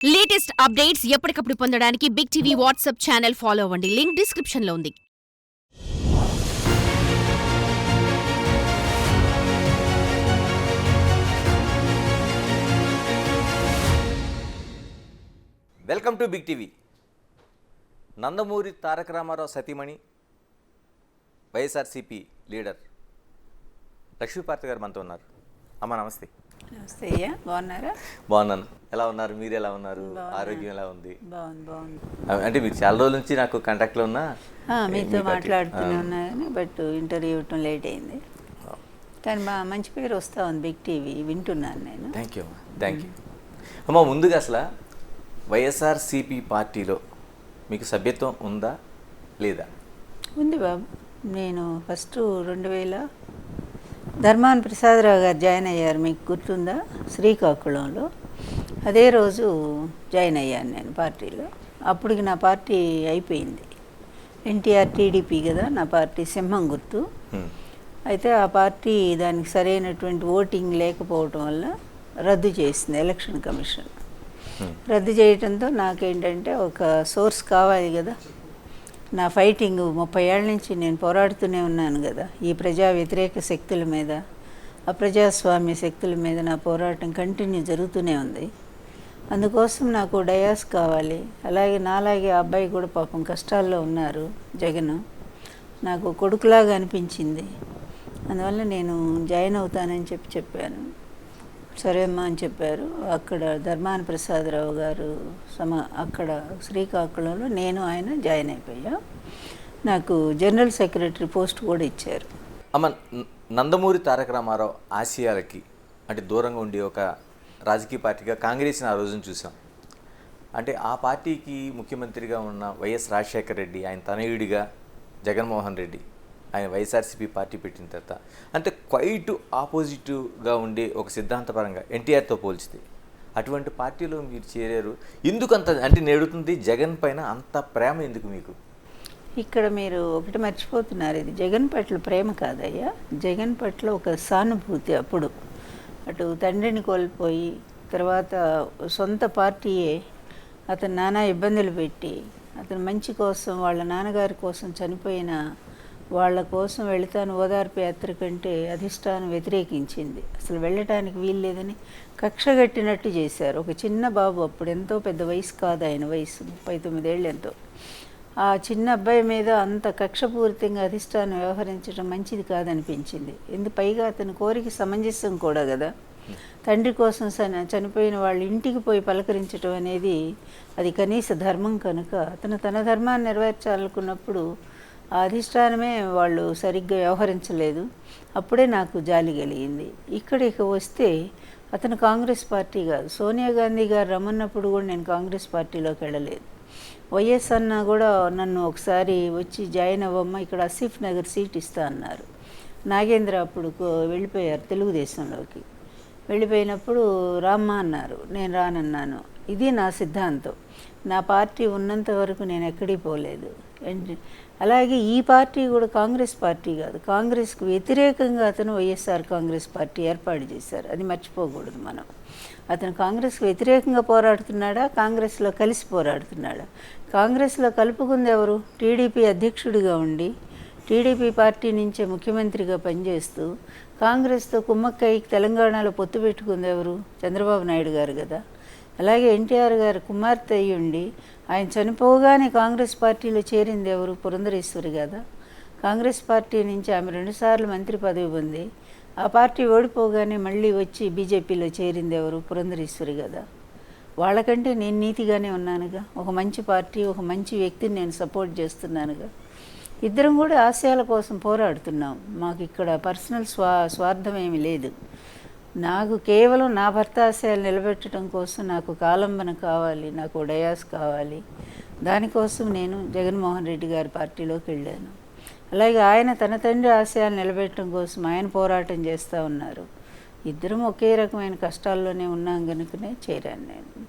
Latest updates ఎప్పటికప్పుడు పొందడానికి big TV WhatsApp channel follow అవ్వండి. లింక్ డిస్క్రిప్షన్ లో ఉంది. Welcome to big TV. Nandamuri Taraka Ramarao సతీమణి వైఎస్ఆర్సీపీ లీడర్ లక్ష్మీపార్తి గారు మనతో ఉన్నారు. అమ్మ నమస్తే. నమస్తే అయ్యా, బాగున్నారా? బాగున్నాను. ఎలా ఉన్నారు? మీరు ఎలా ఉన్నారు? ఆరోగ్యం ఎలా ఉంది? బాగుంది. అంటే మీరు చాలా రోజుల నుంచి నాకు కాంటాక్ట్లో ఉన్నా మీతో మాట్లాడుతూనే ఉన్నా కానీ బట్ ఇంటర్వ్యూ ఇవ్వటం లేట్ అయింది. కానీ మంచి పేరు వస్తూ ఉంది బిగ్ టీవీ, వింటున్నాను నేను. థ్యాంక్ యూ అమ్మ. ముందుగా అసలు వైఎస్ఆర్సీపీ పార్టీలో మీకు సభ్యత్వం ఉందా లేదా? ఉంది బాబు. నేను ఫస్ట్ 2000 ధర్మాన ప్రసాదరావు గారు జాయిన్ అయ్యారు, మీకు గుర్తుందా? శ్రీకాకుళంలో అదే రోజు జాయిన్ అయ్యాను నేను పార్టీలో. అప్పటికి నా పార్టీ అయిపోయింది. ఎన్టీఆర్ టీడీపీ కదా నా పార్టీ, సింహం గుర్తు. అయితే ఆ పార్టీ దానికి సరైనటువంటి ఓటింగ్ లేకపోవటం వల్ల రద్దు చేసింది ఎలక్షన్ కమిషన్. రద్దు చేయడంతో నాకేంటంటే ఒక సోర్స్ కావాలి కదా. నా ఫైటింగ్ 30 ఏళ్ళ నుంచి నేను పోరాడుతూనే ఉన్నాను కదా, ఈ ప్రజా వ్యతిరేక శక్తుల మీద, అప్రజాస్వామ్య శక్తుల మీద నా పోరాటం కంటిన్యూ జరుగుతూనే ఉంది. అందుకోసం నాకు డయాస్ కావాలి. అలాగే నాలాగే ఆ అబ్బాయి కూడా పాపం కష్టాల్లో ఉన్నారు, జగన్. నాకు కొడుకులాగా అనిపించింది. అందువల్ల నేను జాయిన్ అవుతానని చెప్పాను. సరే అమ్మా అని చెప్పారు. అక్కడ ధర్మాన ప్రసాదరావు గారు అక్కడ శ్రీకాకుళంలో నేను ఆయన జాయిన్ అయిపోయా. నాకు జనరల్ సెక్రటరీ పోస్ట్ కూడా ఇచ్చారు. అమ్మ, నందమూరి తారక రామారావు ఆశయాలకి అంటే దూరంగా ఉండి ఒక రాజకీయ పార్టీగా కాంగ్రెస్ని ఆ రోజున చూసాం. అంటే ఆ పార్టీకి ముఖ్యమంత్రిగా ఉన్న వైఎస్ రాజశేఖర రెడ్డి, ఆయన తనయుడిగా జగన్మోహన్ రెడ్డి, ఆయన వైఎస్ఆర్సీపీ పార్టీ పెట్టిన తర్వాత అంటే క్వైట్ ఆపోజిటివ్గా ఉండే ఒక సిద్ధాంతపరంగా ఎన్టీఆర్తో పోల్చితే అటువంటి పార్టీలో మీరు చేరారు. ఎందుకు అంత అంటే నేడుతుంది జగన్ పైన అంత ప్రేమ ఎందుకు మీకు? ఇక్కడ మీరు ఒకటి మర్చిపోతున్నారు, ఇది జగన్ పట్ల ప్రేమ కాదయ్యా, జగన్ పట్ల ఒక సానుభూతి. అప్పుడు అటు తండ్రిని కోల్పోయి తర్వాత సొంత పార్టీయే అతను నానా ఇబ్బందులు పెట్టి అతను మంచి కోసం, వాళ్ళ నాన్నగారి కోసం చనిపోయిన వాళ్ళ కోసం వెళతాను ఓదార్పు యాత్ర కంటే అధిష్టానం వ్యతిరేకించింది. అసలు వెళ్ళటానికి వీలు లేదని కక్షగట్టినట్టు చేశారు. ఒక చిన్న బాబు, అప్పుడు ఎంతో పెద్ద వయసు కాదు, ఆయన వయసు 39 ఏళ్ళు ఎంతో. ఆ చిన్న అబ్బాయి మీద అంత కక్షపూరితంగా అధిష్టానం వ్యవహరించడం మంచిది కాదనిపించింది. పైగా అతని కోరిక సమంజసం కూడా కదా. తండ్రి కోసం చనిపోయిన వాళ్ళ ఇంటికి పోయి పలకరించడం అనేది అది కనీస ధర్మం కనుక అతను తన ధర్మాన్ని నెరవేర్చాలనుకున్నప్పుడు ఆ అధిష్టానమే వాళ్ళు సరిగ్గా వ్యవహరించలేదు. అప్పుడే నాకు జాలి కలిగింది. ఇక వస్తే అతను కాంగ్రెస్ పార్టీ కాదు, సోనియా గాంధీ గారు రమ్మన్నప్పుడు కూడా నేను కాంగ్రెస్ పార్టీలోకి వెళ్ళలేదు. వైఎస్ అన్న కూడా నన్ను ఒకసారి వచ్చి జాయిన్ అవ్వమ్మ, ఇక్కడ ఆసిఫ్ నగర్ సీట్ ఇస్తా అన్నారు. నాగేంద్ర అప్పుడు వెళ్ళిపోయారు తెలుగుదేశంలోకి. వెళ్ళిపోయినప్పుడు రామ్మ అన్నారు, నేను రానన్నాను. ఇది నా సిద్ధాంతం. నా పార్టీ ఉన్నంత వరకు నేను ఎక్కడికి పోలేదు. అలాగే ఈ పార్టీ కూడా కాంగ్రెస్ పార్టీ కాదు, కాంగ్రెస్కు వ్యతిరేకంగా అతను వైఎస్ఆర్ కాంగ్రెస్ పార్టీ ఏర్పాటు చేశారు. అది మర్చిపోకూడదు మనం. అతను కాంగ్రెస్కి వ్యతిరేకంగా పోరాడుతున్నాడా, కాంగ్రెస్లో కలిసి పోరాడుతున్నాడా? కాంగ్రెస్లో కలుపుకుంది ఎవరు? టీడీపీ అధ్యక్షుడిగా ఉండి టీడీపీ పార్టీ నుంచే ముఖ్యమంత్రిగా పనిచేస్తూ కాంగ్రెస్తో కుమ్మక్కై తెలంగాణలో పొత్తు పెట్టుకుంది ఎవరు? చంద్రబాబు నాయుడు గారు కదా. అలాగే ఎన్టీఆర్ గారు కుమార్తె అయ్యి ఉండి ఆయన చనిపోగానే కాంగ్రెస్ పార్టీలో చేరింది ఎవరు? పురంధరేశ్వరి కదా. కాంగ్రెస్ పార్టీ నుంచి ఆమె 2 సార్లు మంత్రి పదవి పొంది ఆ పార్టీ ఓడిపోగానే మళ్ళీ వచ్చి బీజేపీలో చేరింది ఎవరు? పురంధరేశ్వరి కదా. వాళ్ళకంటే నేను నీతిగానే ఉన్నానుగా. ఒక మంచి పార్టీ, ఒక మంచి వ్యక్తిని నేను సపోర్ట్ చేస్తున్నానుగా. ఇద్దరం కూడా ఆశయాల కోసం పోరాడుతున్నాం. మాకు ఇక్కడ పర్సనల్ స్వార్థం ఏమీ లేదు. నాకు కేవలం నా భర్త ఆశయాలు నిలబెట్టడం కోసం నాకు కాలంబన కావాలి, నాకు డయాస్ కావాలి. దానికోసం నేను జగన్మోహన్ రెడ్డి గారి పార్టీలోకి వెళ్ళాను. అలాగే ఆయన తన తండ్రి ఆశయాలు నిలబెట్టడం కోసం ఆయన పోరాటం చేస్తూ ఉన్నారు. ఇద్దరం ఒకే రకమైన కష్టాల్లోనే ఉన్నాం కనుకనే చేరాను నేను.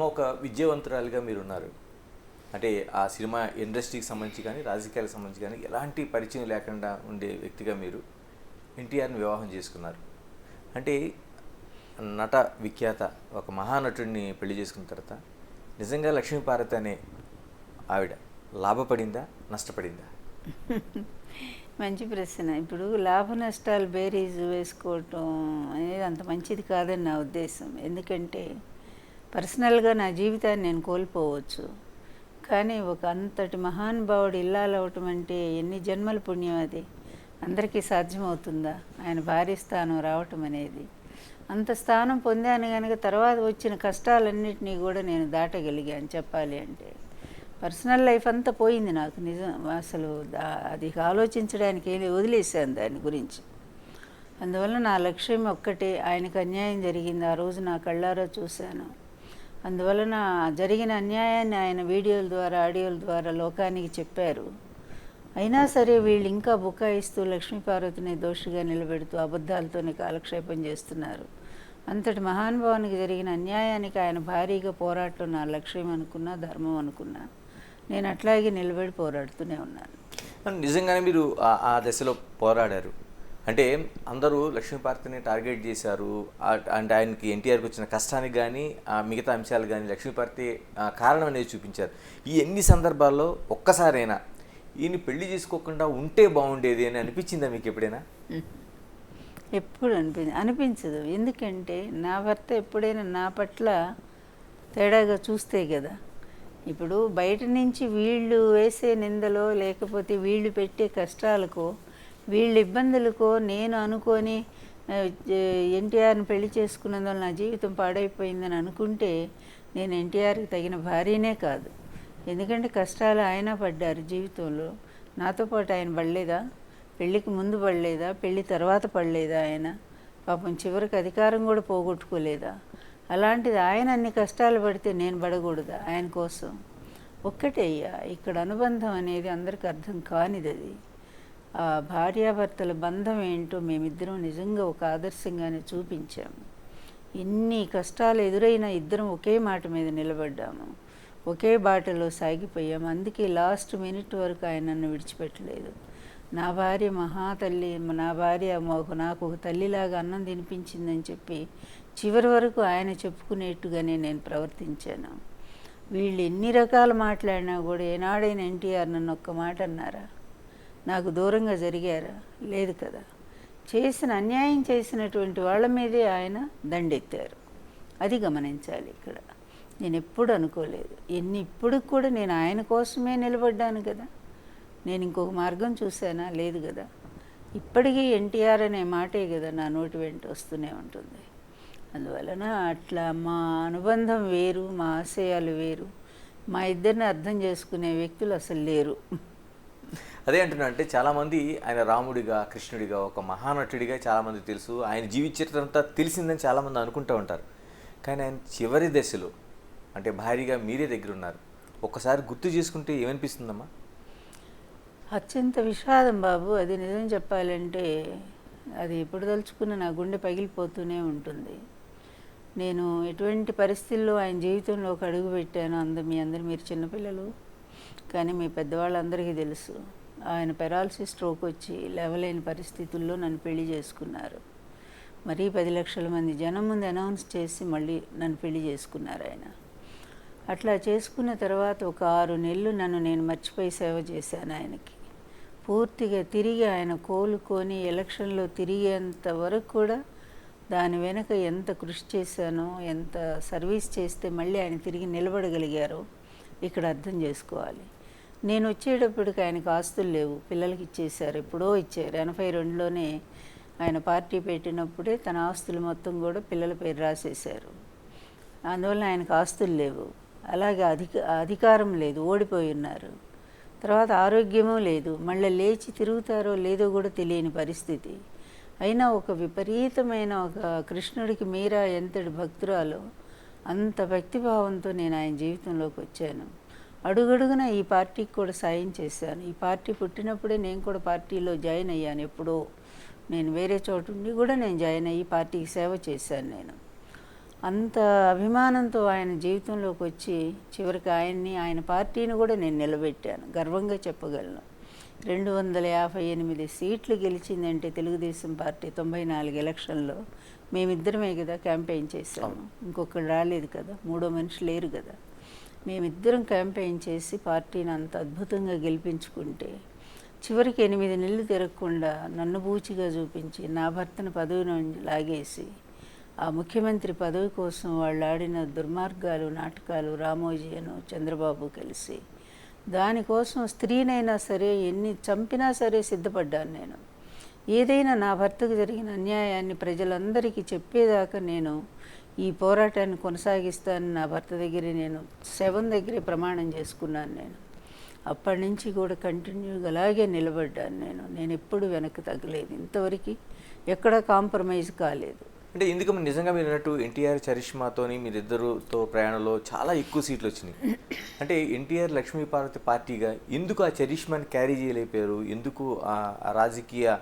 ఒక విద్యావంతురాలుగా మీరున్నారు. అంటే ఆ సినిమా ఇండస్ట్రీకి సంబంధించి కానీ రాజకీయాలకు సంబంధించి కానీ ఎలాంటి పరిచయం లేకుండా ఉండే వ్యక్తిగా మీరు ఎన్టీఆర్ని వివాహం చేసుకున్నారు. అంటే నట విఖ్యాత ఒక మహానటుడిని పెళ్లి చేసుకున్న తర్వాత నిజంగా లక్ష్మీపార్వతి అనే ఆవిడ లాభపడిందా, నష్టపడిందా? మంచి ప్రశ్న. ఇప్పుడు లాభ నష్టాలు బేరీజు వేసుకోవటం అనేది అంత మంచిది కాదని నా ఉద్దేశం. ఎందుకంటే పర్సనల్గా నా జీవితాన్ని నేను కోల్పోవచ్చు, కానీ ఒక అంతటి మహానుభావుడు ఇల్లాలవటం అంటే ఎన్ని జన్మల పుణ్యం అది. అందరికీ సాధ్యమవుతుందా ఆయన భార్య స్థానం రావటం అనేది? అంత స్థానం పొందాను కనుక తర్వాత వచ్చిన కష్టాలన్నింటినీ కూడా నేను దాటగలిగాను చెప్పాలి అంటే. పర్సనల్ లైఫ్ అంతా పోయింది నాకు, నిజం. అసలు అది ఆలోచించడానికి వదిలేసాను దాని గురించి. అందువల్ల నా లక్ష్యం ఒక్కటే, ఆయనకు అన్యాయం జరిగింది ఆ రోజు నా కళ్ళారా చూశాను. అందువలన జరిగిన అన్యాయాన్ని ఆయన వీడియోల ద్వారా ఆడియోల ద్వారా లోకానికి చెప్పారు. అయినా సరే వీళ్ళు ఇంకా బుకాయిస్తూ లక్ష్మీపార్వతిని దోషిగా నిలబెడుతూ అబద్ధాలతోనే కాలక్షేపం చేస్తున్నారు. అంతటి మహానుభావునికి జరిగిన అన్యాయానికి ఆయన భారీగా పోరాటం నా లక్ష్యం అనుకున్నా, ధర్మం అనుకున్నా. నేను అట్లాగే నిలబడి పోరాడుతూనే ఉన్నాను. నిజంగానే మీరు ఆ దశలో పోరాడారు అంటే అందరూ లక్ష్మీపార్వతిని టార్గెట్ చేశారు. అంటే ఆయనకి ఎన్టీఆర్కి వచ్చిన కష్టానికి కానీ మిగతా అంశాలు కానీ లక్ష్మీపార్వతి కారణం అనేది చూపించారు. ఈ ఎన్ని సందర్భాల్లో ఒక్కసారైనా ఈయన పెళ్లి చేసుకోకుండా ఉంటే బాగుండేది అని అనిపించిందా మీకు ఎప్పుడైనా? ఎప్పుడు అనిపించదు. ఎందుకంటే నా భర్త ఎప్పుడైనా నా పట్ల తేడాగా చూస్తే కదా. ఇప్పుడు బయట నుంచి వీళ్ళు వేసే నిందలో లేకపోతే వీళ్ళు పెట్టే కష్టాలకో వీళ్ళ ఇబ్బందులకో నేను అనుకొని ఎన్టీఆర్ని పెళ్లి చేసుకున్నందువల్ల నా జీవితం పాడైపోయిందని అనుకుంటే నేను ఎన్టీఆర్కి తగిన భార్యనే కాదు. ఎందుకంటే కష్టాలు ఆయన పడ్డారు జీవితంలో, నాతో పాటు ఆయన పడలేదా? పెళ్ళికి ముందు పడలేదా? పెళ్ళి తర్వాత పడలేదా? ఆయన పాపం చివరికి అధికారం కూడా పోగొట్టుకోలేదా? అలాంటిది ఆయన అన్ని కష్టాలు పడితే నేను పడకూడదా ఆయన కోసం? ఒక్కటే అయ్యా, ఇక్కడ అనుబంధం అనేది అందరికీ అర్థం కానిది. అది ఆ భార్యాభర్తల బంధం ఏంటో మేమిద్దరం నిజంగా ఒక ఆదర్శంగానే చూపించాము. ఎన్ని కష్టాలు ఎదురైనా ఇద్దరం ఒకే మాట మీద నిలబడ్డాము, ఒకే బాటలో సాగిపోయాము. అందుకే లాస్ట్ మినిట్ వరకు ఆయన నన్ను విడిచిపెట్టలేదు. నా భార్య మహాతల్లి, నా భార్య నాకు ఒక తల్లిలాగా అన్నం తినిపించిందని చెప్పి చివరి వరకు ఆయన చెప్పుకునేట్టుగానే నేను ప్రవర్తించాను. వీళ్ళు ఎన్ని రకాలు మాట్లాడినా కూడా ఏనాడైనా ఎన్టీఆర్ నన్ను ఒక్క మాట అన్నారా? నాకు దూరంగా జరిగారా? లేదు కదా. చేసిన అన్యాయం చేసినటువంటి వాళ్ళ మీదే ఆయన దండెత్తారు. అది గమనించాలి ఇక్కడ. నేను ఎప్పుడు అనుకోలేదు, ఇప్పుడు కూడా నేను ఆయన కోసమే నిలబడ్డాను కదా. నేను ఇంకొక మార్గం చూసానా? లేదు కదా. ఇప్పటికీ ఎన్టీఆర్ అనే మాటే కదా నా నోటి వెంట వస్తూనే ఉంటుంది. అందువలన అట్లా మా అనుబంధం వేరు, మా ఆశయాలు వేరు, మా ఇద్దరిని అర్థం చేసుకునే వ్యక్తులు అసలు లేరు. అదే అంటున్నా, అంటే చాలామంది ఆయన రాముడిగా, కృష్ణుడిగా, ఒక మహానటుడిగా చాలామంది తెలుసు, ఆయన జీవిత చరిత్ర అంతా తెలిసిందని చాలామంది అనుకుంటూ ఉంటారు. కానీ ఆయన చివరి దశలో అంటే భారీగా మీరే దగ్గర ఉన్నారు. ఒక్కసారి గుర్తు చేసుకుంటే ఏమనిపిస్తుందమ్మా? అత్యంత విషాదం బాబు. అది నిజం చెప్పాలంటే అది ఎప్పుడు తలుచుకున్న నా గుండె పగిలిపోతూనే ఉంటుంది. నేను ఎటువంటి పరిస్థితుల్లో ఆయన జీవితంలో ఒక అడుగు పెట్టాను మీ అందరు మీరు చిన్నపిల్లలు, కానీ మీ పెద్దవాళ్ళందరికీ తెలుసు. ఆయన పెరాలసిస్ స్ట్రోక్ వచ్చి లేవలేని పరిస్థితుల్లో నన్ను పెళ్లి చేసుకున్నారు. మరీ 10 లక్షల మంది జనం ముందు అనౌన్స్ చేసి మళ్ళీ నన్ను పెళ్లి చేసుకున్నారు ఆయన. అట్లా చేసుకున్న తర్వాత ఒక 6 నెలలు నేను మర్చిపోయి సేవ చేశాను ఆయనకి. పూర్తిగా తిరిగి ఆయన కోలుకొని ఎలక్షన్లో తిరిగేంత వరకు కూడా దాని వెనక ఎంత కృషి చేశానో, ఎంత సర్వీస్ చేస్తే మళ్ళీ ఆయన తిరిగి నిలబడగలిగారో ఇక్కడ అర్థం చేసుకోవాలి. నేను వచ్చేటప్పటికి ఆయనకు ఆస్తులు లేవు, పిల్లలకి ఇచ్చేశారు, ఎప్పుడో ఇచ్చారు. 82లోనే ఆయన పార్టీ పెట్టినప్పుడే తన ఆస్తులు మొత్తం కూడా పిల్లల పేరు రాసేశారు. అందువల్ల ఆయనకు ఆస్తులు లేవు, అలాగే అధికారం లేదు, ఓడిపోయి ఉన్నారు. తర్వాత ఆరోగ్యమూ లేదు, మళ్ళీ లేచి తిరుగుతారో లేదో కూడా తెలియని పరిస్థితి. అయినా ఒక విపరీతమైన ఒక కృష్ణుడికి మీరా ఎంతటి భక్తురాలో అంత భక్తిభావంతో నేను ఆయన జీవితంలోకి వచ్చాను. అడుగడుగున ఈ పార్టీకి కూడా సాయం చేశాను. ఈ పార్టీ పుట్టినప్పుడే నేను కూడా పార్టీలో జాయిన్ అయ్యాను. ఎప్పుడో నేను వేరే చోటు ఉండి కూడా నేను జాయిన్ అయ్యి పార్టీకి సేవ చేశాను. నేను అంత అభిమానంతో ఆయన జీవితంలోకి వచ్చి చివరికి ఆయన పార్టీని కూడా నేను నిలబెట్టాను, గర్వంగా చెప్పగలను. 258 సీట్లు గెలిచిందంటే తెలుగుదేశం పార్టీ 94 ఎలక్షన్లో మేమిద్దరమే కదా క్యాంపెయిన్ చేశాము. ఇంకొకరు రాలేదు కదా, 3వ మనిషి లేరు కదా. మేమిద్దరం క్యాంపెయిన్ చేసి పార్టీని అంత అద్భుతంగా గెలిపించుకుంటే చివరికి 8 నెలలు తిరగకుండా నన్ను బూచిగా చూపించి నా భర్తను పదవి నుంచి లాగేసి ఆ ముఖ్యమంత్రి పదవి కోసం వాళ్ళు ఆడిన దుర్మార్గాలు నాటకాలు రామోజీను చంద్రబాబు కలిసి దానికోసం స్త్రీనైనా సరే ఎన్ని చంపినా సరే సిద్ధపడ్డాను నేను. ఏదైనా నా భర్తకు జరిగిన అన్యాయాన్ని ప్రజలందరికీ చెప్పేదాకా నేను ఈ పోరాటాన్ని కొనసాగిస్తాను. నా భర్త దగ్గర నేను శవం దగ్గరే ప్రమాణం చేసుకున్నాను. నేను అప్పటి నుంచి కూడా కంటిన్యూగా అలాగే నిలబడ్డాను. నేను ఎప్పుడు వెనక్కి తగ్గలేదు, ఇంతవరకు ఎక్కడా కాంప్రమైజ్ కాలేదు. అంటే ఎందుకు నిజంగా మీరు అన్నట్టు ఎన్టీఆర్ చరిష్మాతోని మీరిద్దరుతో ప్రయాణంలో చాలా ఎక్కువ సీట్లు వచ్చినాయి. అంటే ఎన్టీఆర్ లక్ష్మీపార్వతి పార్టీగా ఎందుకు ఆ చరిష్మాని క్యారీ చేయలేకపోయారు? ఎందుకు ఆ రాజకీయ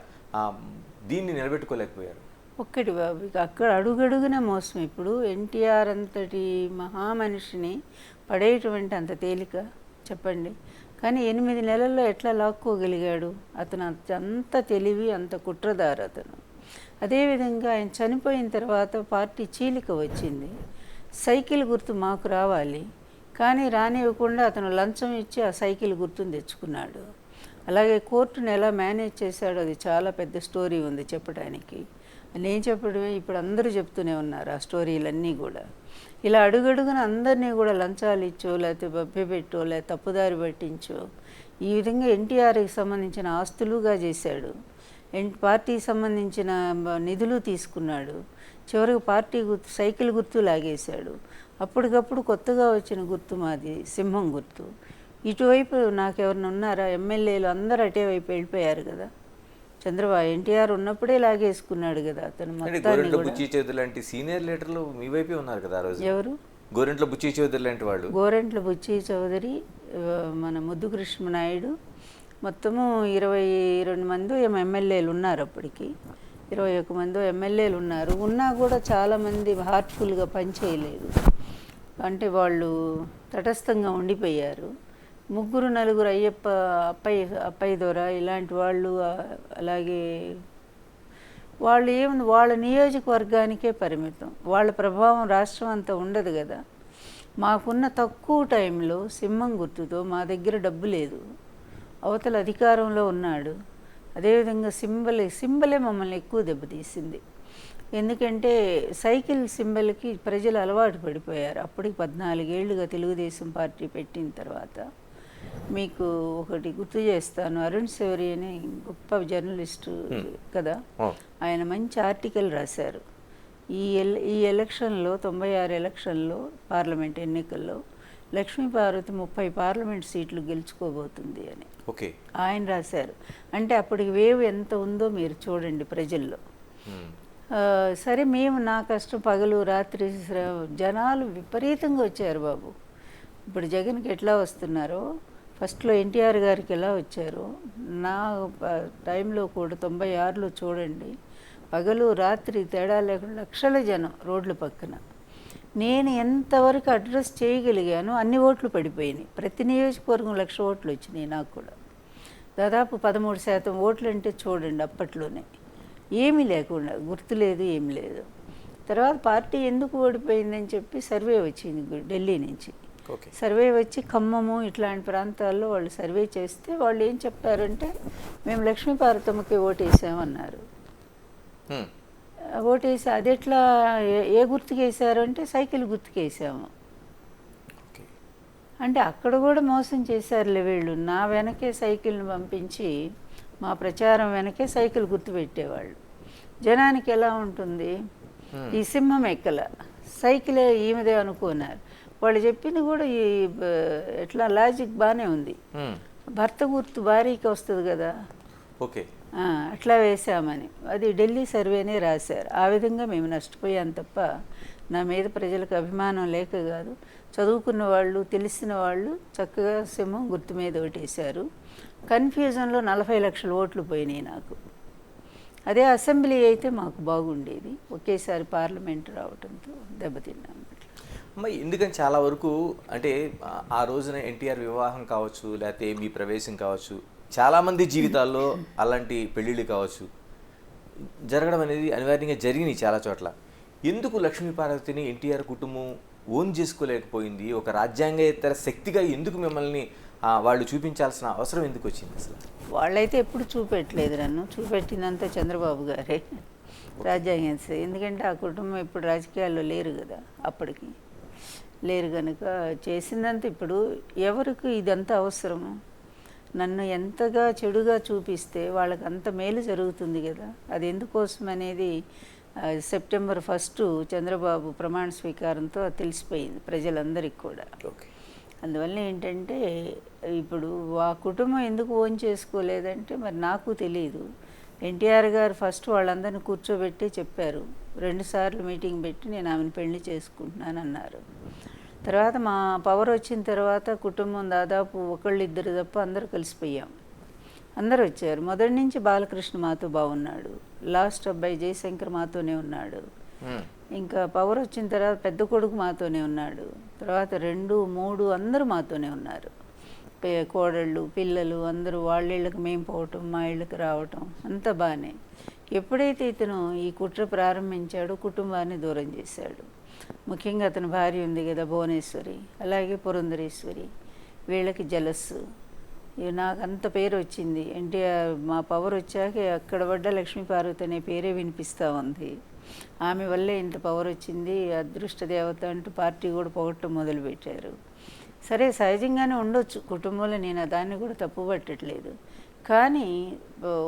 దీన్ని నిలబెట్టుకోలేకపోయారు? ఒక్కటి బాబు, ఇక అక్కడ అడుగడుగునే మోసం. ఇప్పుడు ఎన్టీఆర్ అంతటి మహామనిషిని పడేటువంటి అంత తేలిక చెప్పండి. కానీ 8 నెలల్లో ఎట్లా లాక్కోగలిగాడు? అతను అంత తెలివి, అంత కుట్రదారు అతను. అదేవిధంగా ఆయన చనిపోయిన తర్వాత పార్టీ చీలిక వచ్చింది. సైకిల్ గుర్తు మాకు రావాలి కానీ రానివ్వకుండా అతను లంచం ఇచ్చి ఆ సైకిల్ గుర్తుని తెచ్చుకున్నాడు. అలాగే కోర్టును ఎలా మేనేజ్ చేశాడో అది చాలా పెద్ద స్టోరీ ఉంది చెప్పడానికి. నేను చెప్పడమే, ఇప్పుడు అందరూ చెప్తూనే ఉన్నారు ఆ స్టోరీలన్నీ కూడా. ఇలా అడుగడుగున అందరినీ కూడా లంచాలు ఇచ్చో లేకపోతే బబ్బెపెట్టో లేకపోతే తప్పుదారి పట్టించో ఈ విధంగా ఎన్టీఆర్కి సంబంధించిన ఆస్తులుగా చేశాడు. పార్టీకి సంబంధించిన నిధులు తీసుకున్నాడు. చివరికి పార్టీ గుర్తు సైకిల్ గుర్తు లాగేశాడు. అప్పటికప్పుడు కొత్తగా వచ్చిన గుర్తు మాది సింహం గుర్తు. ఇటువైపు నాకెవరిని ఉన్నారా? ఎమ్మెల్యేలు అందరూ అటే వైపు వెళ్ళిపోయారు కదా. చంద్రబాబు ఎన్టీఆర్ ఉన్నప్పుడే లాగేసుకున్నాడు కదా అతను మొత్తాన్ని. బుచ్చి చౌదరి లాంటి సీనియర్ లీడర్లు మీ వైపే ఉన్నారు కదా ఆ రోజు. ఎవరు? గోరెంట్ల బుచ్చి చౌదరి లాంటి వాళ్ళు. గోరెంట్ల బుచ్చి చౌదరి, మన ముద్దు కృష్ణనాయుడు, మొత్తము 22 మంది ఎమ్మెల్యేలు ఉన్నారు. అప్పటికి 21 మంది ఎమ్మెల్యేలు ఉన్నారు. ఉన్నా కూడా చాలామంది హార్ట్ఫుల్గా పనిచేయలేదు. అంటే వాళ్ళు తటస్థంగా ఉండిపోయారు. 3-4 అప్పయ్య దొర ఇలాంటి వాళ్ళు, అలాగే వాళ్ళు ఏముంది వాళ్ళ నియోజకవర్గానికే పరిమితం. వాళ్ళ ప్రభావం రాష్ట్రం అంతా ఉండదు కదా. మాకున్న తక్కువ టైంలో సింహం గుర్తుతో మా దగ్గర డబ్బు లేదు, అవతల అధికారంలో ఉన్నాడు. అదేవిధంగా సింబలే మమ్మల్ని ఎక్కువ దెబ్బతీసింది. ఎందుకంటే సైకిల్ సింబల్కి ప్రజలు అలవాటు పడిపోయారు. అప్పటికి 14 ఏళ్ళుగా తెలుగుదేశం పార్టీ పెట్టిన తర్వాత. మీకు ఒకటి గుర్తు చేస్తాను, అరుణ్ శౌరి అని గొప్ప జర్నలిస్టు కదా, ఆయన మంచి ఆర్టికల్ రాశారు. ఈ ఎలక్షన్లో 96 ఎలక్షన్లో పార్లమెంట్ ఎన్నికల్లో లక్ష్మీపార్వతి 30 పార్లమెంట్ సీట్లు గెలుచుకోబోతుంది అని ఆయన రాశారు. అంటే అప్పటికి వేవ్ ఎంత ఉందో మీరు చూడండి ప్రజల్లో. సరే, మేము నా కష్టం పగలు రాత్రి జనాలు విపరీతంగా వచ్చారు బాబు. ఇప్పుడు జగన్కి ఎట్లా వస్తున్నారో, ఫస్ట్లో ఎన్టీఆర్ గారికి ఎలా వచ్చారో, నా టైంలో కూడా 96లో చూడండి, పగలు రాత్రి తేడా లేకుండా లక్షల జనం రోడ్ల పక్కన. నేను ఎంతవరకు అడ్రస్ చేయగలిగానో అన్ని ఓట్లు పడిపోయినాయి. ప్రతి నియోజకవర్గం 1,00,000 ఓట్లు వచ్చినాయి. నాకు కూడా దాదాపు 13% ఓట్లు అంటే చూడండి. అప్పట్లోనే ఏమీ లేకుండా, గుర్తు లేదు, ఏమి లేదు. తర్వాత పార్టీ ఎందుకు ఓడిపోయిందని చెప్పి సర్వే వచ్చింది ఢిల్లీ నుంచి. సర్వే వచ్చి ఖమ్మము ఇట్లాంటి ప్రాంతాల్లో వాళ్ళు సర్వే చేస్తే వాళ్ళు ఏం చెప్పారంటే, మేము లక్ష్మీపార్వతమ్మకి ఓటేసామన్నారు. ఓటేసి అది ఎట్లా, ఏ గుర్తుకు వేసారు అంటే సైకిల్ గుర్తుకు వేసాము. అంటే అక్కడ కూడా మోసం చేశారులే వీళ్ళు. నా వెనకే సైకిల్ని పంపించి మా ప్రచారం వెనకే సైకిల్ గుర్తు పెట్టేవాళ్ళు. జనానికి ఎలా ఉంటుంది, ఈ సింహం ఎక్కల సైకిలే ఈమెదే అనుకున్నారు. వాళ్ళు చెప్పింది కూడా ఈ ఎట్లా లాజిక్ బాగానే ఉంది. భర్త గుర్తు భార్యకి వస్తుంది కదా, అట్లా వేసామని అది ఢిల్లీ సర్వేనే రాశారు. ఆ విధంగా మేము నష్టపోయాం తప్ప నా మీద ప్రజలకు అభిమానం లేక కాదు. చదువుకున్న వాళ్ళు, తెలిసిన వాళ్ళు చక్కగా సింహం గుర్తు మీద ఓటేశారు. కన్ఫ్యూజన్లో 40 లక్షల ఓట్లు పోయినాయి నాకు. అదే అసెంబ్లీ అయితే మాకు బాగుండేది. ఒకేసారి పార్లమెంట్ రావడంతో దెబ్బతిన్నాం. ఎందుకని చాలా వరకు అంటే ఆ రోజున ఎన్టీఆర్ వివాహం కావచ్చు, లేకపోతే మీ ప్రవేశం కావచ్చు, చాలామంది జీవితాల్లో అలాంటి పెళ్ళిళ్ళు కావచ్చు జరగడం అనేది అనివార్యంగా జరిగినాయి చాలా చోట్ల. ఎందుకు లక్ష్మీపార్వతిని ఎన్టీఆర్ కుటుంబం ఓన్ చేసుకోలేకపోయింది? ఒక రాజ్యాంగేతర శక్తిగా ఎందుకు మిమ్మల్ని వాళ్ళు చూపించాల్సిన అవసరం ఎందుకు వచ్చింది అసలు? వాళ్ళైతే ఎప్పుడు చూపెట్టలేదు నన్ను, చూపెట్టినంత చంద్రబాబు గారే రాజ్యాంగం. ఎందుకంటే ఆ కుటుంబం ఇప్పుడు రాజకీయాల్లో లేరు కదా, అప్పటికి లేరు కనుక చేసిందంత. ఇప్పుడు ఎవరికి ఇదంతా అవసరము? నన్ను ఎంతగా చెడుగా చూపిస్తే వాళ్ళకి అంత మేలు జరుగుతుంది కదా. అది ఎందుకోసం అనేది సెప్టెంబర్ 1 చంద్రబాబు ప్రమాణ స్వీకారంతో తెలిసిపోయింది ప్రజలందరికీ కూడా. ఓకే. అందువల్ల ఏంటంటే ఇప్పుడు ఆ కుటుంబం ఎందుకు ఓన్ చేసుకోలేదంటే మరి నాకు తెలియదు. ఎన్టీఆర్ గారు ఫస్ట్ వాళ్ళందరినీ కూర్చోబెట్టి చెప్పారు, 2 సార్లు మీటింగ్ పెట్టి నేను ఆమెను పెళ్లి చేసుకుంటున్నాను అన్నారు. తర్వాత మా పవర్ వచ్చిన తర్వాత కుటుంబం దాదాపు ఒకళ్ళిద్దరు తప్ప అందరూ కలిసిపోయాం. అందరూ వచ్చారు. మొదటి నుంచి బాలకృష్ణ మాతో బాగున్నాడు, లాస్ట్ అబ్బాయి జయశంకర్ మాతోనే ఉన్నాడు. ఇంకా పవర్ వచ్చిన తర్వాత పెద్ద కొడుకు మాతోనే ఉన్నాడు, తర్వాత 2, 3 అందరూ మాతోనే ఉన్నారు. కోడళ్ళు పిల్లలు అందరూ వాళ్ళ ఇళ్ళకి మేము పోవటం, మా ఇళ్ళకి రావటం అంతా బాగానే. ఎప్పుడైతే ఇతను ఈ కుట్ర ప్రారంభించాడో కుటుంబాన్ని దూరం చేశాడు. ముఖ్యంగా అతని భార్య ఉంది కదా భువనేశ్వరి, అలాగే పురంధరేశ్వరి, వీళ్ళకి జలస్సు. నాకు అంత పేరు వచ్చింది. ఎన్టీఆర్ మా పవర్ వచ్చాక అక్కడ పడ్డ లక్ష్మీపార్వతి అనే పేరే వినిపిస్తూ ఉంది. ఆమె వల్లే ఇంత పవర్ వచ్చింది, అదృష్ట దేవత అంటూ పార్టీ కూడా పొగట్టం మొదలుపెట్టారు. సరే, సహజంగానే ఉండొచ్చు కుటుంబంలో, నేను దాన్ని కూడా తప్పుపట్టట్లేదు. కానీ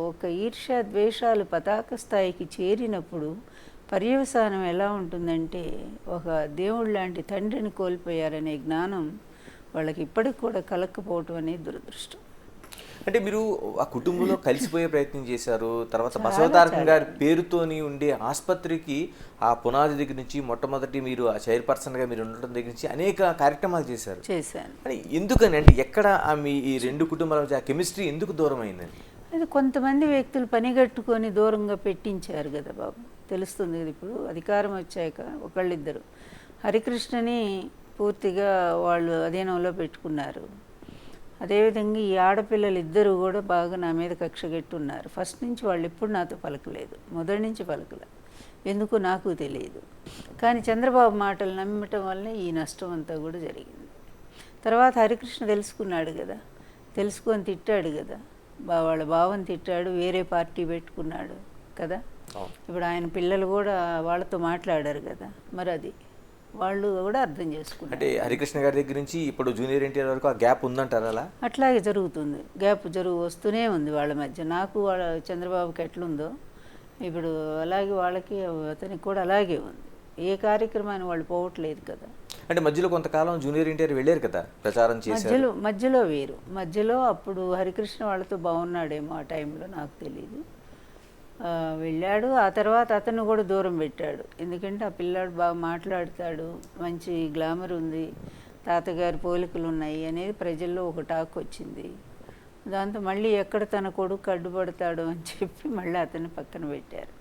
ఒక ఈర్ష్య ద్వేషాలు పతాక స్థాయికి చేరినప్పుడు పర్యవసానం ఎలా ఉంటుందంటే ఒక దేవుడు లాంటి తండ్రిని కోల్పోయారనే జ్ఞానం వాళ్ళకి ఇప్పటికి కూడా కలక్కపోవటం అనేది దురదృష్టం. అంటే మీరు ఆ కుటుంబంలో కలిసిపోయే ప్రయత్నం చేశారు. తర్వాత బసవతారకం గారి పేరుతోని ఉండే ఆసుపత్రికి ఆ పునాది దగ్గర నుంచి మొట్టమొదటి మీరు ఆ చైర్పర్సన్గా మీరు ఉండటం దగ్గర నుంచి అనేక కార్యక్రమాలు చేశాను. అని ఎందుకని అంటే ఎక్కడ మీ ఈ 2 కుటుంబాల మధ్య ఆ కెమిస్ట్రీ ఎందుకు దూరం అయిందని? అది కొంతమంది వ్యక్తులు పనిగట్టుకొని దూరంగా పెట్టించారు కదా బాబు, తెలుస్తుంది కదా. ఇప్పుడు అధికారం వచ్చాక ఒకళ్ళిద్దరు హరికృష్ణని పూర్తిగా వాళ్ళు అధీనంలో పెట్టుకున్నారు. అదేవిధంగా ఈ ఆడపిల్లలు ఇద్దరు కూడా బాగా నా మీద కక్షగట్టున్నారు. ఫస్ట్ నుంచి వాళ్ళు ఎప్పుడు నాతో పలకలేదు, మొదటి నుంచి పలకలే, ఎందుకు నాకు తెలియదు. కానీ చంద్రబాబు మాటలు నమ్మటం వల్ల ఈ నష్టం అంతా కూడా జరిగింది. తర్వాత హరికృష్ణ తెలుసుకున్నాడు కదా, తెలుసుకొని తిట్టాడు కదా, వాళ్ళ బావని తిట్టాడు, వేరే పార్టీ పెట్టుకున్నాడు కదా. ఇప్పుడు ఆయన పిల్లలు కూడా వాళ్ళతో మాట్లాడారు కదా, మరి అది వాళ్ళు కూడా అర్థం చేసుకున్నారు. అంటే హరికృష్ణ గారి దగ్గర నుంచి ఇప్పుడు జూనియర్ ఎన్టీఆర్ వరకు ఆ గ్యాప్ ఉందంటారు. అలా అట్లాగే జరుగుతుంది, గ్యాప్ వస్తూనే ఉంది వాళ్ళ మధ్య. నాకు వాళ్ళ చంద్రబాబుకి ఎట్లుందో ఇప్పుడు అలాగే వాళ్ళకి అతనికి కూడా అలాగే ఉంది. ఏ కార్యక్రమాన్ని వాళ్ళు పోవట్లేదు కదా. అంటే మధ్యలో కొంతకాలం జూనియర్ ఎన్టీఆర్ వెళ్ళారు కదా, ప్రచారం చేశారు. మధ్యలో వేరు, మధ్యలో అప్పుడు హరికృష్ణ వాళ్ళతో బాగున్నాడేమో ఆ టైంలో, నాకు తెలియదు. వెళ్ళాడు. ఆ తర్వాత అతను కూడా దూరం పెట్టాడు. ఎందుకంటే ఆ పిల్లాడు బాగా మాట్లాడతాడు, మంచి గ్లామర్ ఉంది, తాతగారి పోలికలు ఉన్నాయి అనేది ప్రజల్లో ఒక టాక్ వచ్చింది. దాంతో మళ్ళీ ఎక్కడ తన కొడుకు అడ్డుపడతాడు అని చెప్పి మళ్ళీ అతన్ని పక్కన పెట్టారు.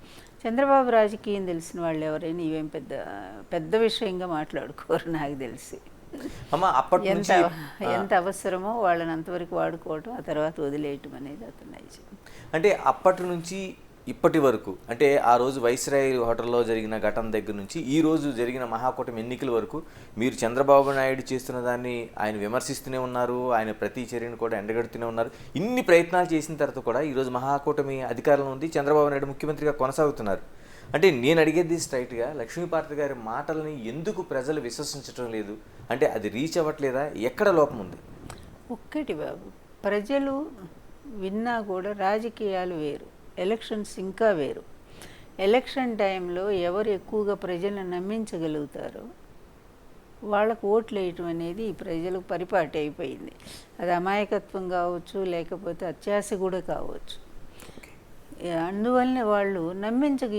చంద్రబాబు రాజకీయం తెలిసిన వాళ్ళు ఎవరైనా ఇవేం పెద్ద విషయంగా మాట్లాడుకోరు నాకు తెలిసి. ఎంత అవసరమో వాళ్ళని అంతవరకు వాడుకోవటం, ఆ తర్వాత వదిలేయటం అనేది అతను నైజం. అంటే అప్పటి నుంచి ఇప్పటి వరకు, అంటే ఆ రోజు వైస్రాయ్ హోటల్లో జరిగిన ఘటన దగ్గర నుంచి ఈ రోజు జరిగిన మహాకూటమి ఎన్నికల వరకు మీరు చంద్రబాబు నాయుడు చేస్తున్న దాన్ని ఆయన విమర్శిస్తూనే ఉన్నారు, ఆయన ప్రతి చర్యను కూడా ఎండగడుతూనే ఉన్నారు. ఇన్ని ప్రయత్నాలు చేసిన తర్వాత కూడా ఈరోజు మహాకూటమి అధికారంలో ఉంది, చంద్రబాబు నాయుడు ముఖ్యమంత్రిగా కొనసాగుతున్నారు. అంటే నేను అడిగేది స్ట్రైట్గా, లక్ష్మీపార్వతి గారి మాటలని ఎందుకు ప్రజలు విశ్వసించడం లేదు? అంటే అది రీచ్ అవ్వట్లేదా? ఎక్కడ లోపం ఉంది? ఒక్కటి బాబు, ప్రజలు విన్నా కూడా రాజకీయాలు వేరు, ఎలక్షన్స్ ఇంకా వేరు. ఎలక్షన్ టైంలో ఎవరు ఎక్కువగా ప్రజలను నమ్మించగలుగుతారో వాళ్ళకు ఓట్లు వేయటం అనేది ఈ ప్రజలకు పరిపాటి అయిపోయింది. అది అమాయకత్వం కావచ్చు, లేకపోతే అత్యాశ కూడా కావచ్చు. అందువల్లనే వాళ్ళు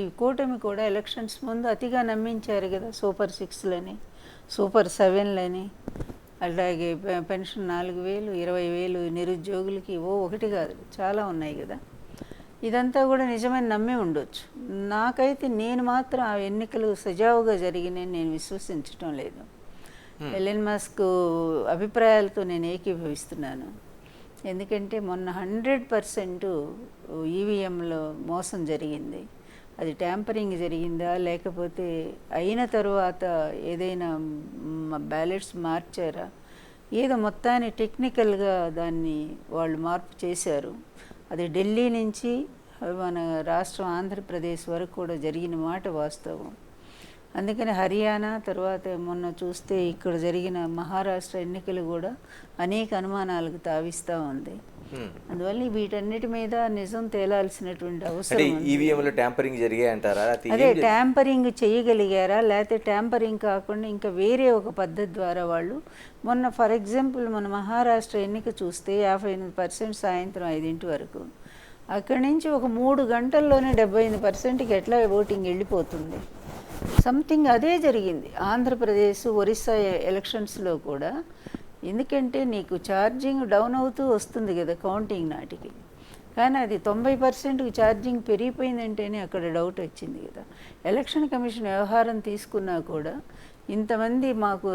ఈ కూటమి కూడా ఎలక్షన్స్ ముందు అతిగా నమ్మించారు కదా. సూపర్ 6లని, సూపర్ 7లని, అలాగే పెన్షన్ 4,000, 20,000 నిరుద్యోగులకి ఒకటి కాదు చాలా ఉన్నాయి కదా. ఇదంతా కూడా నిజమని నమ్మి ఉండొచ్చు. నాకైతే నేను మాత్రం ఆ ఎన్నికలు సజావుగా జరిగినాయని నేను విశ్వసించడం లేదు. ఎలన్ మస్క్ అభిప్రాయాలతో నేను ఏకీభవిస్తున్నాను. ఎందుకంటే మొన్న 100% ఈవీఎంలో మోసం జరిగింది. అది ట్యాంపరింగ్ జరిగిందా లేకపోతే అయిన తర్వాత ఏదైనా బ్యాలెట్స్ మార్చారా, ఏదో మొత్తాన్ని టెక్నికల్గా దాన్ని వాళ్ళు మార్పు చేశారు. అది ఢిల్లీ నుంచి మన రాష్ట్రం ఆంధ్రప్రదేశ్ వరకు కూడా జరిగిన మాట వాస్తవం. అందుకని హర్యానా తర్వాత మొన్న చూస్తే ఇక్కడ జరిగిన మహారాష్ట్ర ఎన్నికలు కూడా అనేక అనుమానాలకు తావిస్తూ ఉంది. అందువల్ల వీటన్నిటి మీద నిజం తేలాల్సినటువంటి అవసరం ఉంది. ఈవీఎంలో ట్యాంపరింగ్ జరిగాయంటారా? అదే ట్యాంపరింగ్ చేయగలిగారా, లేకపోతే ట్యాంపరింగ్ కాకుండా ఇంకా వేరే ఒక పద్ధతి ద్వారా వాళ్ళు మొన్న ఫర్ ఎగ్జాంపుల్ మన మహారాష్ట్ర ఎన్నిక చూస్తే 58% సాయంత్రం 5 వరకు, అక్కడి నుంచి ఒక 3 గంటల్లోనే 78%కి ఎట్లా ఓటింగ్ వెళ్ళిపోతుంది. సంథింగ్ అదే జరిగింది ఆంధ్రప్రదేశ్ ఒరిస్సా ఎలక్షన్స్లో కూడా. ఎందుకంటే నీకు ఛార్జింగ్ డౌన్ అవుతూ వస్తుంది కదా కౌంటింగ్ నాటికి, కానీ అది 90%కి ఛార్జింగ్ పెరిగిపోయిందంటేనే అక్కడ డౌట్ వచ్చింది కదా. ఎలక్షన్ కమిషన్ వ్యవహారం తీసుకున్నా కూడా ఇంతమంది మాకు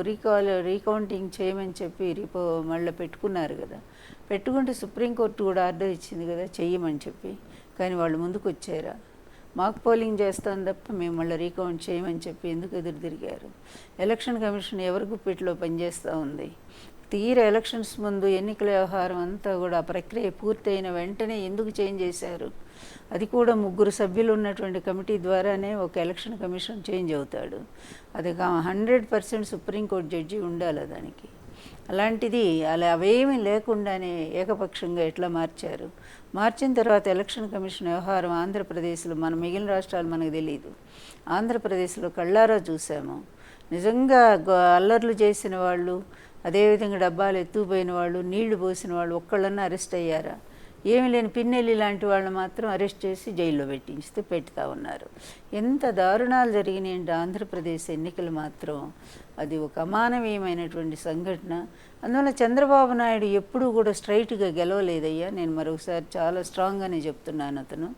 రీకౌంటింగ్ చేయమని చెప్పి మళ్ళీ పెట్టుకున్నారు కదా. పెట్టుకుంటే సుప్రీంకోర్టు కూడా ఆర్డర్ ఇచ్చింది కదా చెయ్యమని చెప్పి, కానీ వాళ్ళు ముందుకు వచ్చారా? మాకు పోలింగ్ చేస్తాం తప్ప మేము మళ్ళీ రీకౌంట్ చేయమని చెప్పి ఎందుకు ఎదురు తిరిగారు? ఎలక్షన్ కమిషన్ ఎవరి గుప్పిట్లో పనిచేస్తూ ఉంది? తీరా ఎలక్షన్స్ ముందు ఎన్నికల వ్యవహారం అంతా కూడా ఆ ప్రక్రియ పూర్తయిన వెంటనే ఎందుకు చేంజ్ చేశారు? అది కూడా 3 సభ్యులు ఉన్నటువంటి కమిటీ ద్వారానే ఒక ఎలక్షన్ కమిషన్ చేంజ్ అవుతాడు. అది 100% సుప్రీంకోర్టు జడ్జి ఉండాలి దానికి. అలాంటిది అవేమీ లేకుండానే ఏకపక్షంగా ఎట్లా మార్చారు? మార్చిన తర్వాత ఎలక్షన్ కమిషన్ వ్యవహారం ఆంధ్రప్రదేశ్లో, మన మిగిలిన రాష్ట్రాలు మనకు తెలియదు, ఆంధ్రప్రదేశ్లో కళ్ళారా చూసాము. నిజంగా అల్లర్లు చేసిన వాళ్ళు, అదేవిధంగా డబ్బాలు ఎత్తుకుపోయిన వాళ్ళు, నీళ్లు పోసిన వాళ్ళు ఒక్కళ్ళన్నా అరెస్ట్ అయ్యారా? ఏమి లేని పిన్నెల్లి లాంటి వాళ్ళు మాత్రం అరెస్ట్ చేసి జైల్లో పెడతా ఉన్నారు. ఎంత దారుణాలు జరిగినాయంటే ఆంధ్రప్రదేశ్ ఎన్నికలు మాత్రం అది ఒక అమానవీయమైనటువంటి సంఘటన. అందువల్ల చంద్రబాబు నాయుడు ఎప్పుడూ కూడా స్ట్రైట్గా గెలవలేదయ్యా. నేను మరొకసారి చాలా స్ట్రాంగ్గానే చెప్తున్నాను. అతను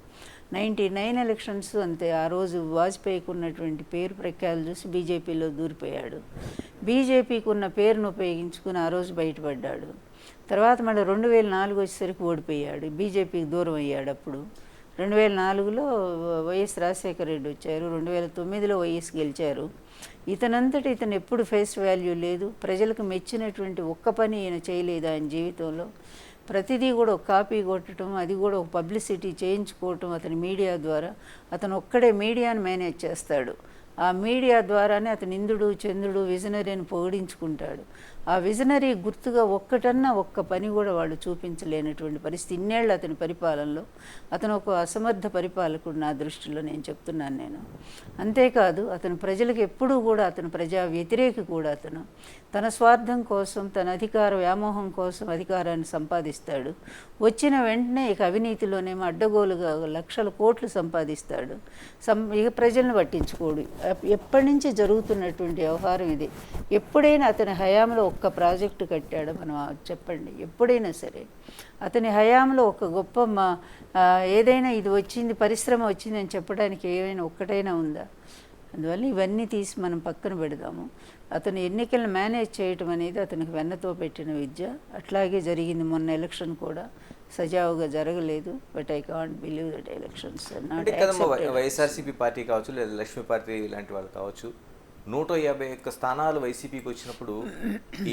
99 ఎలక్షన్స్ అంతే. ఆ రోజు వాజ్పేయికి ఉన్నటువంటి పేరు ప్రఖ్యాలు చూసి బీజేపీలో దూరిపోయాడు. బీజేపీకి ఉన్న పేరును ఉపయోగించుకుని ఆ రోజు బయటపడ్డాడు. తర్వాత మళ్ళీ 2004 వచ్చేసరికి ఓడిపోయాడు, బీజేపీకి దూరం అయ్యాడు. అప్పుడు 2004లో వైఎస్ రాజశేఖర రెడ్డి వచ్చారు, 2009లో వైఎస్ గెలిచారు. ఇతను ఎప్పుడు ఫేస్ వాల్యూ లేదు. ప్రజలకు మెచ్చినటువంటి ఒక్క పని ఈయన చేయలేదు ఆయన జీవితంలో. ప్రతిదీ కూడా ఒక కాపీ కొట్టడం, అది కూడా ఒక పబ్లిసిటీ చేయించుకోవటం అతని మీడియా ద్వారా. అతను ఒక్కడే మీడియాను మేనేజ్ చేస్తాడు. ఆ మీడియా ద్వారానే అతను ఇంద్రుడు చంద్రుడు విజనరీ అని పొగిడించుకుంటాడు. ఆ విజనరీ గుర్తుగా ఒక్క పని కూడా వాళ్ళు చూపించలేనటువంటి పరిస్థితి ఇన్నేళ్ళు అతని పరిపాలనలో. అతను ఒక అసమర్థ పరిపాలకుడు నా దృష్టిలో, నేను చెప్తున్నాను నేను. అంతేకాదు అతను ప్రజలకు ఎప్పుడూ కూడా అతను ప్రజా వ్యతిరేకి కూడా. అతను తన స్వార్థం కోసం, తన అధికార వ్యామోహం కోసం అధికారాన్ని సంపాదిస్తాడు. వచ్చిన వెంటనే ఇక అవినీతిలోనేమో అడ్డగోలుగా లక్షల కోట్లు సంపాదిస్తాడు. ఇక ప్రజలను పట్టించుకోడు. ఎప్పటి నుంచి జరుగుతున్నటువంటి వ్యవహారం ఇది. ఎప్పుడైనా అతని హయాంలో ఒక్క ప్రాజెక్టు కట్టాడు మనం చెప్పండి? ఎప్పుడైనా సరే అతని హయాంలో ఒక గొప్ప ఏదైనా ఇది వచ్చింది, పరిశ్రమ వచ్చిందని చెప్పడానికి ఏమైనా ఒక్కటైనా ఉందా? అందువల్ల ఇవన్నీ తీసి మనం పక్కన పెడదాము. అతను ఎన్నికలను మేనేజ్ చేయటం అనేది అతనికి వెన్నతో పెట్టిన విద్య. అట్లాగే జరిగింది మొన్న ఎలక్షన్ కూడా. సజావుగా జరగలేదు. But I can't believe that elections YSRCP party కావచ్చు, లేదా లక్ష్మీ పార్టీ ఇలాంటి వాళ్ళు కావచ్చు, 151 స్థానాలు వైసీపీకి వచ్చినప్పుడు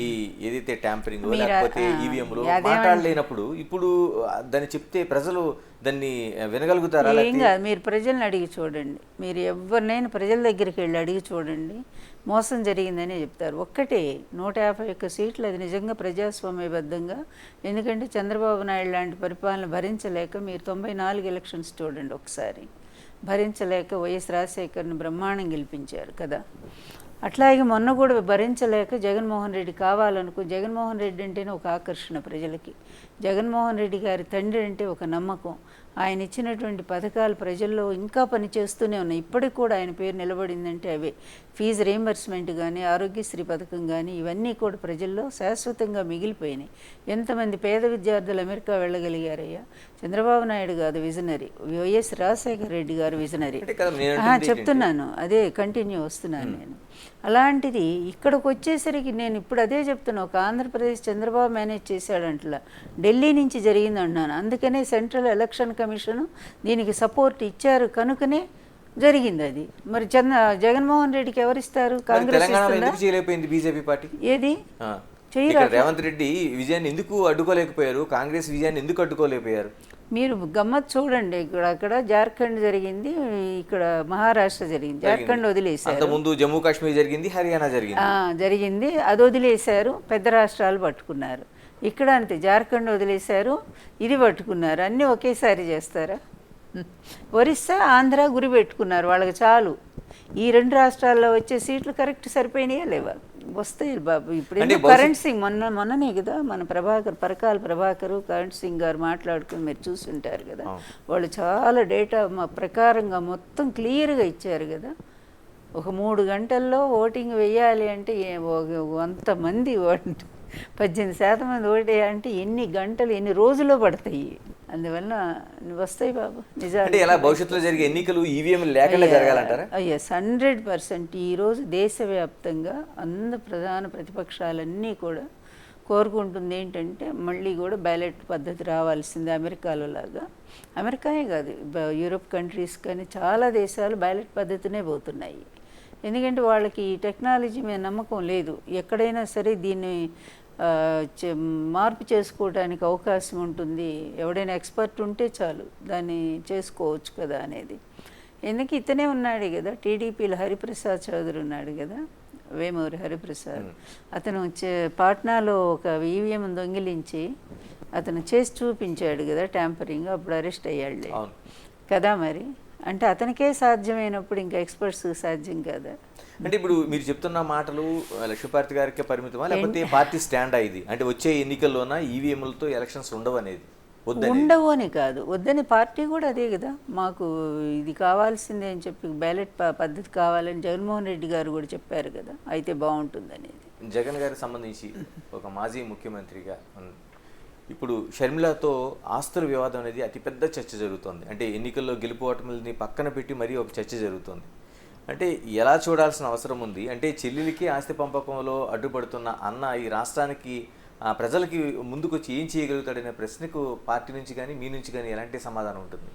ఈ ఏదైతే ట్యాంపరింగ్ లేకపోతే ఈవీఎంలు మాట్లాడలేనప్పుడు ఇప్పుడు దాన్ని చెప్తే ప్రజలు దాన్ని వినగలుగుతారా? ఏం కాదు, మీరు ప్రజల్ని అడిగి చూడండి. మీరు ఎవరినైనా ప్రజల దగ్గరికి వెళ్ళి అడిగి చూడండి, మోసం జరిగిందని చెప్తారు. ఒక్కటే 151 సీట్లు, అది నిజంగా ప్రజాస్వామ్యబద్ధంగా. ఎందుకంటే చంద్రబాబు నాయుడు లాంటి పరిపాలన భరించలేక మీరు 94 ఎలక్షన్స్ చూడండి ఒకసారి, భరించలేక వైఎస్ రాజశేఖర్ని బ్రహ్మాండం గెలిపించారు కదా. అట్లాగే మొన్న కూడా భరించలేక జగన్మోహన్ రెడ్డి జగన్మోహన్ రెడ్డి అంటేనే ఒక ఆకర్షణ ప్రజలకి. జగన్మోహన్ రెడ్డి గారి తండ్రి అంటే ఒక నమ్మకం. ఆయన ఇచ్చినటువంటి పథకాలు ప్రజల్లో ఇంకా పనిచేస్తూనే ఉన్నాయి. ఇప్పటికి కూడా ఆయన పేరు నిలబడిందంటే అవే. ఫీజు రీయింబర్స్మెంట్ కానీ, ఆరోగ్యశ్రీ పథకం కానీ, ఇవన్నీ కూడా ప్రజల్లో శాశ్వతంగా మిగిలిపోయినాయి. ఎంతమంది పేద విద్యార్థులు అమెరికా వెళ్ళగలిగారయ్యా? చంద్రబాబు నాయుడు కాదు విజనరీ, వైఎస్ రాజశేఖర రెడ్డి గారు విజనరీ. చెప్తున్నాను, అదే కంటిన్యూ వస్తున్నాను నేను. అలాంటిది ఇక్కడికి వచ్చేసరికి నేను ఇప్పుడు అదే చెప్తున్నా, ఒక ఆంధ్రప్రదేశ్ చంద్రబాబు మేనేజ్ చేశాడంటలా, ఢిల్లీ నుంచి జరిగింది అంటున్నాను. అందుకనే సెంట్రల్ ఎలక్షన్ కమిషను దీనికి సపోర్ట్ ఇచ్చారు కనుకనే జరిగింది అది. మరి జగన్మోహన్ రెడ్డికి ఎవరిస్తారు? మరి కాంగ్రెస్ తెలంగాణలో ఇస్తుందా? ఎందుకు చేయలేకపోయింది బీజేపీ పార్టీ? ఏది ఆ. చేయరా? ఇక్కడ రేవంత్ రెడ్డి విజయాన్ని ఎందుకు అడ్డుకోలేకపోయారు? కాంగ్రెస్ విజయాన్ని ఎందుకు అడ్డుకోలేకపోయారు? మీరు గమ్మత్ చూడండి, అక్కడ జార్ఖండ్ జరిగింది, ఇక్కడ మహారాష్ట్ర జరిగింది. జార్ఖండ్ వదిలేశారు, అంతకుముందు జమ్మూ కాశ్మీర్ జరిగింది, హర్యానా జరిగింది. జరిగింది, అది వదిలేశారు, పెద్ద రాష్ట్రాలు పట్టుకున్నారు. ఇక్కడ అంతే, జార్ఖండ్ వదిలేశారు, ఇది పట్టుకున్నారు. అన్నీ ఒకేసారి చేస్తారా? ఒరిస్సా, ఆంధ్ర గురి పెట్టుకున్నారు, వాళ్ళకి చాలు. ఈ 2 రాష్ట్రాల్లో వచ్చే సీట్లు కరెక్ట్ సరిపోయినాయా లేవా? వస్తాయి బాబు. ఇప్పుడు కరణ్ సింగ్ మొన్ననే కదా మన పరకాల ప్రభాకర్ కరణ్ సింగ్ గారు మాట్లాడుకుని మీరు చూసుంటారు కదా, వాళ్ళు చాలా డేటా ప్రకారంగా మొత్తం క్లియర్గా ఇచ్చారు కదా. ఒక 3 గంటల్లో ఓటింగ్ వెయ్యాలి అంటే అంతమంది 18% మంది ఓటేయాలంటే ఎన్ని గంటలు ఎన్ని రోజుల్లో పడతాయి. అందువల్ల వస్తాయి బాబు నిజాలు. అంటే ఎలా భవిష్యత్తులో జరిగే ఎన్నికలు ఈవీఎం లేకుండా జరగాలంటారా? ఎస్, 100%. ఈరోజు దేశవ్యాప్తంగా ప్రధాన ప్రతిపక్షాలన్నీ కూడా కోరుకుంటుంది ఏంటంటే మళ్ళీ కూడా బ్యాలెట్ పద్ధతి రావాల్సిందే, అమెరికాలో లాగా. అమెరికానే కాదు, యూరోప్ కంట్రీస్ కానీ చాలా దేశాలు బ్యాలెట్ పద్ధతినే పోతున్నాయి. ఎందుకంటే వాళ్ళకి ఈ టెక్నాలజీ మీద నమ్మకం లేదు. ఎక్కడైనా సరే దీన్ని మార్పు చేసుకోవడానికి అవకాశం ఉంటుంది, ఎవడైనా ఎక్స్పర్ట్ ఉంటే చాలు దాన్ని చేసుకోవచ్చు కదా అనేది. ఎందుకు ఇతనే ఉన్నాడు కదా, టీడీపీలో హరిప్రసాద్ చౌదరి ఉన్నాడు కదా, వేమూరి హరిప్రసాద్. అతను పాట్నాలో ఒక ఈవీఎం దొంగిలించి అతను చేసి చూపించాడు కదా ట్యాంపరింగ్, అప్పుడు అరెస్ట్ అయ్యాడులే కదా. మరి అంటే అతనికే సాధ్యమైనప్పుడు ఇంకా ఎక్స్పర్ట్స్ సాధ్యం కదా. అంటే ఇప్పుడు మీరు చెప్తున్న మాటలు లక్ష్మీపార్తి గారికే పరిమితమా, లేకపోతే పార్టీ స్టాండ్ అయింది అంటే వచ్చే ఎన్నికల్లోన ఈవీఎంలతో ఎలక్షన్స్ ఉండవు అనేది? ఉండవు అని కాదు, వద్దని పార్టీ కూడా అదే కదా, మాకు ఇది కావాల్సిందే అని చెప్పి బ్యాలెట్ పద్ధతి కావాలని జగన్మోహన్ రెడ్డి గారు కూడా చెప్పారు కదా, అయితే బాగుంటుంది అనేది. జగన్ గారికి సంబంధించి ఒక మాజీ ముఖ్యమంత్రిగా ఇప్పుడు షర్మిలతో ఆస్తుల వివాదం అనేది అతిపెద్ద చర్చ జరుగుతుంది. అంటే ఎన్నికల్లో గెలుపు ఓటమిని పక్కన పెట్టి మరీ ఒక చర్చ జరుగుతుంది. అంటే ఎలా చూడాల్సిన అవసరం ఉంది? అంటే చెల్లెలికి ఆస్తి పంపకంలో అడ్డుపడుతున్న అన్న ఈ రాష్ట్రానికి ప్రజలకి ముందుకొచ్చి ఏం చేయగలుగుతాడనే ప్రశ్నకు పార్టీ నుంచి కానీ మీ నుంచి కానీ ఎలాంటి సమాధానం ఉంటుంది?